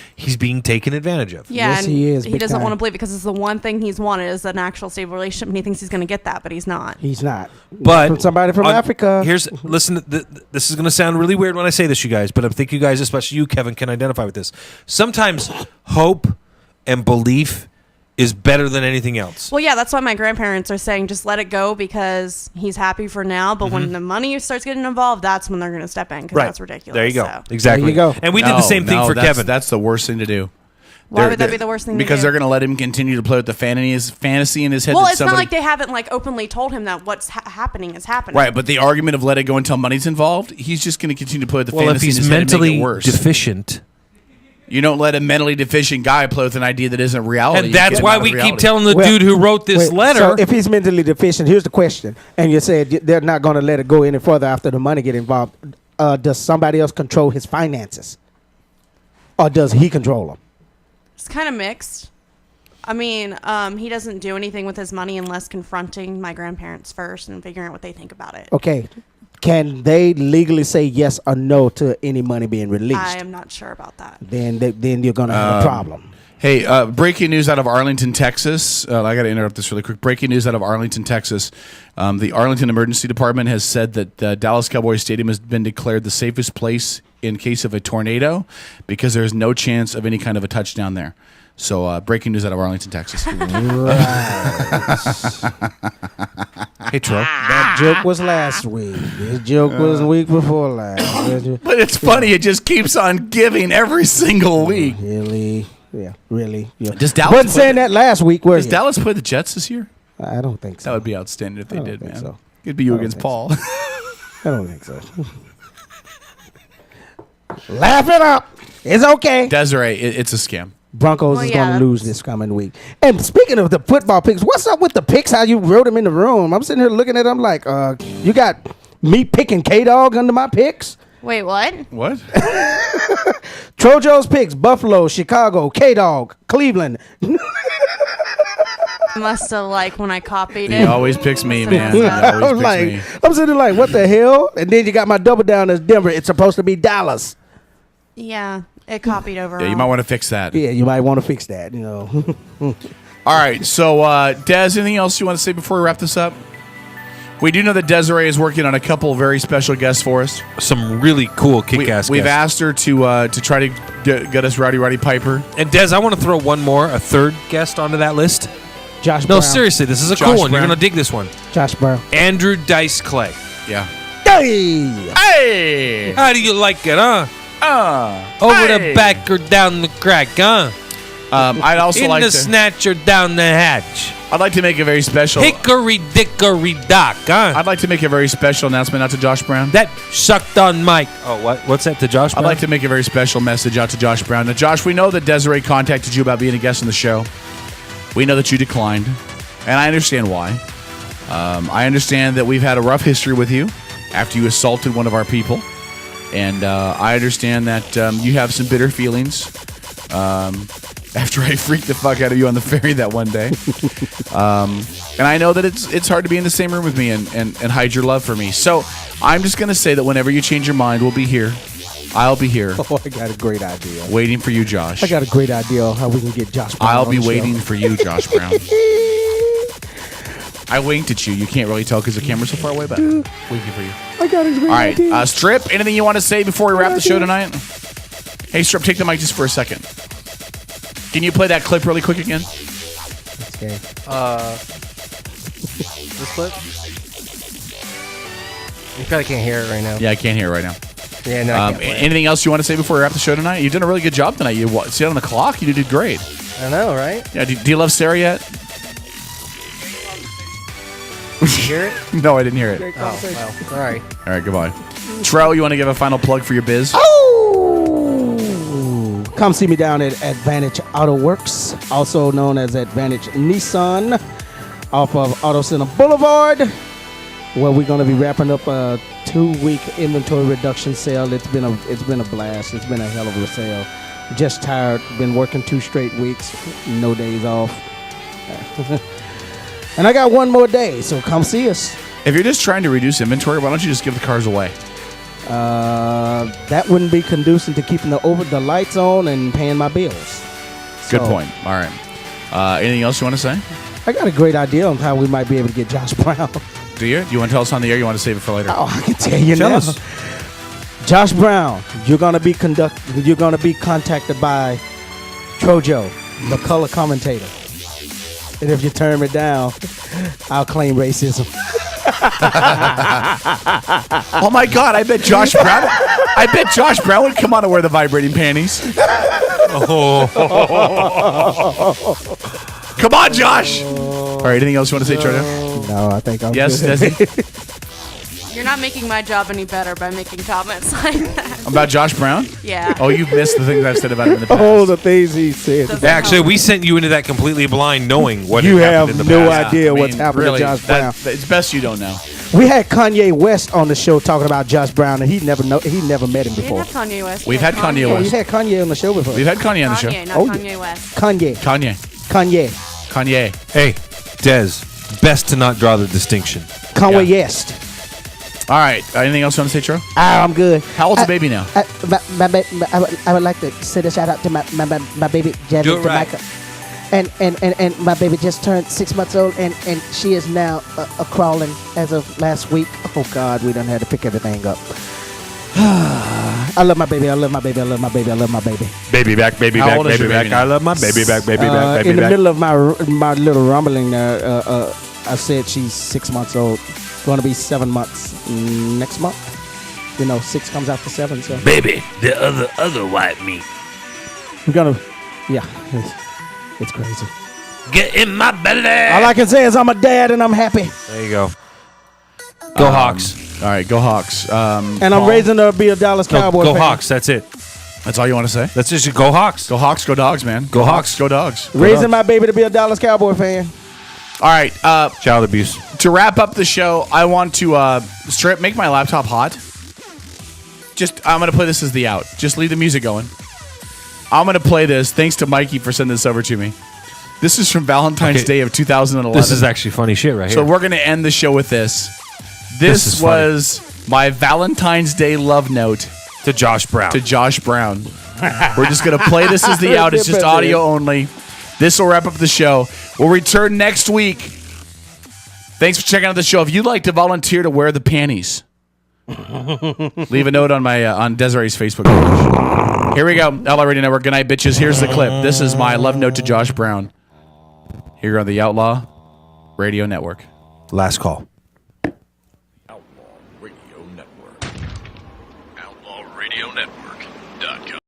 taken advantage of. Yeah, Yes, and he is, he big doesn't time. want to believe it because it's the one thing he's wanted is an actual stable relationship, and he thinks he's going to get that, but he's not. He's not. But From somebody from Africa. Listen. This is going to sound really weird when I say this, you guys, but I think you guys, especially you, Kevin, can identify with this. Sometimes hope and belief is better than anything else. Well, yeah, that's why my grandparents are saying just let it go because he's happy for now. But when the money starts getting involved, that's when they're going to step in because that's ridiculous. There you go. So. Exactly. There you go. And we did the same thing for Kevin. That's the worst thing to do. Why would that be the worst thing to do? Because they're going to let him continue to play with the fantasy in his head. Well, that it's not like they haven't openly told him that what's happening is happening. Right, but the argument of let it go until money's involved, he's just going to continue to play with the Well, if fantasy in he's his head and make mentally it worse. deficient. You don't let a mentally deficient guy play with an idea that isn't reality. And that's You get him why out of we keep reality. telling the dude who wrote this Wait, letter. So if he's mentally deficient, here's the question. And you said they're not going to let it go any further after the money get involved. Does somebody else control his finances? Or does he control them? It's kind of mixed. I mean, he doesn't do anything with his money unless confronting my grandparents first and figuring out what they think about it. Okay. Can they legally say yes or no to any money being released? I am not sure about that. Then you're going to have a problem. Hey, breaking news out of Arlington, Texas. I got to interrupt this really quick. Breaking news out of Arlington, Texas. The Arlington Emergency Department has said that Dallas Cowboys Stadium has been declared the safest place in case of a tornado because there's no chance of any kind of a touchdown there. So, breaking news out of Arlington, Texas. Hey, Tro. That joke was last week. This joke was the week before last. But it's funny. It just keeps on giving every single week. Really? Yeah, really. Yeah. Does Dallas wasn't play saying that last week, was Does Dallas play the Jets this year? I don't think so. That would be outstanding if they don't did, think man. so. It'd be you I don't against think Paul. I don't think so. Laugh it up. It's okay. Desiree, it's a scam. Broncos Well, is yeah, going to lose this coming week. And speaking of the football picks, what's up with the picks? How you wrote them in the room? I'm sitting here looking at them like, you got me picking K-Dog under my picks? Wait, what? What? Trojo's picks: Buffalo, Chicago, K-Dog, Cleveland. Must have when I copied it. He always picks me, man. He He must always I'm picks like, me. I'm sitting there like, what the hell? And then you got my double down as Denver. It's supposed to be Dallas. Yeah, it copied over. Yeah, you might want to fix that. Yeah, you might want to fix that. All right, so Des, anything else you want to say before we wrap this up? We do know that Desiree is working on a couple very special guests for us. Some really cool kick-ass We've guests. asked her to try to get us Rowdy Piper. And Des, I want to throw a third guest onto that list. Josh No, Brown. seriously, this is a Josh cool one. Brown. You're going to dig this one. Josh Brown. Andrew Dice Clay. Yeah. Hey! Hey! How do you like it, huh? Over hey. the back or down the crack, huh? I'd also In like the to. snatch or down the hatch. I'd like to make a very special. Hickory dickory dock, huh? I'd like to make a very special announcement out to Josh Brown. That sucked on Mike. Oh, what? What's that to Josh? I'd Brown? like to make a very special message out to Josh Brown. Now, Josh, we know that Desiree contacted you about being a guest on the show. We know that you declined, and I understand why. I understand that we've had a rough history with you after you assaulted one of our people, and I understand that you have some bitter feelings after I freaked the fuck out of you on the ferry that one day. And I know that it's hard to be in the same room with me and hide your love for me. So I'm just going to say that whenever you change your mind, we'll be here. I'll be here Oh, I got a great idea. waiting for you, Josh. I got a great idea on how we can get Josh Brown I'll on be the show. waiting for you, Josh Brown. I winked at you. You can't really tell because the camera's so far away, but winking for you. I got a great All right, idea. Strip, anything you want to say before we wrap the show tonight? Hey, Strip, take the mic just for a second. Can you play that clip really quick again? Okay. This clip? You probably can't hear it right now. Yeah, I can't hear it right now. Yeah, no, I can't play it. Anything else you want to say before we wrap the show tonight? You've done a really good job tonight. You see it on the clock. You did great. I know, right? Yeah. Do you love Sarah yet? Did you hear it? No, I didn't hear it. Oh, well, sorry. All right, goodbye. Tro, you want to give a final plug for your biz? Oh! Come see me down at Advantage Auto Works, also known as Advantage Nissan, off of Auto Center Boulevard, where we're going to be wrapping up a 2-week inventory reduction sale. It's been a blast. It's been a hell of a sale. Just tired. Been working 2 straight weeks, no days off. And I got one more day, so come see us. If you're just trying to reduce inventory, why don't you just give the cars away? that wouldn't be conducive to keeping the lights on and paying my bills. Good So, point. All right. Anything else you want to say? I got a great idea on how we might be able to get Josh Brown. Do you? You want to tell us on the air? You want to save it for later? Oh, I can tell you Tell now. us. Josh Brown, you're gonna be contacted by Trojo, the color commentator. And if you turn me down, I'll claim racism. Oh my God! I bet Josh Brown. I bet Josh Brown would come on and wear the vibrating panties. Come on, Josh. All right. Anything else you want to say, Trojo? No, I think I'm Yes, good. Desi? You're not making my job any better by making comments like that. About Josh Brown? Yeah. Oh, you've missed the things I've said about him in the past. All the things he said. Doesn't Actually, help. we sent you into that completely blind, knowing what You had happened have in the no past. idea I what's mean, happening really, to Josh Brown. It's best you don't know. We had Kanye West on the show talking about Josh Brown, and he never met him We didn't before. have Kanye West. We've had Kanye Yeah, West. we've had Kanye on the show before. We've had Kanye on the show. Kanye, not Oh, yeah. Kanye West. Kanye. Kanye. Hey, Des, best to not draw the distinction. Kanye Yeah. West. All right. Anything else you want to say, Tro? I'm good. How old's the baby now? I would like to send a shout out to my baby Jasmine Do it right. Jamaica. And my baby just turned 6 months old, and she is now a crawling as of last week. Oh God, we done had to pick everything up. I love my baby. I love my baby. I love my baby. I love my baby. Baby back, baby How back, old is baby your baby back. now? I love my baby back, baby back, baby In the back. middle of my little rumbling there, I said she's 6 months old. Going to be 7 months next month. 6 comes after 7, so Baby, the other white meat. we're gonna. Yeah, it's crazy. Get in my belly. All I can say is I'm a dad and I'm happy. There you go. Go Hawks. All right. Go Hawks. And I'm Paul, raising her to be a Dallas No, Cowboy go fan. Hawks. That's it. That's all you want to say? That's just go Hawks. Go Hawks. Go Dogs, man. Go Hawks. Go Dogs. Raising my baby to be a Dallas Cowboy fan. All right. Child abuse. To wrap up the show, I want to make my laptop hot. I'm going to play this as the out. Just leave the music going. I'm going to play this. Thanks to Mikey for sending this over to me. This is from Valentine's Okay. Day of 2011. This is actually funny shit right So here. we're going to end the show with this. This This is funny. was my Valentine's Day love note to Josh Brown. to Josh Brown. We're just going to play this as the out. It's just audio only. This will wrap up the show. We'll return next week. Thanks for checking out the show. If you'd like to volunteer to wear the panties, leave a note on my on Desiree's Facebook page. Here we go. Outlaw Radio Network. Good night, bitches. Here's the clip. This is my love note to Josh Brown. Here on the Outlaw Radio Network. Last call.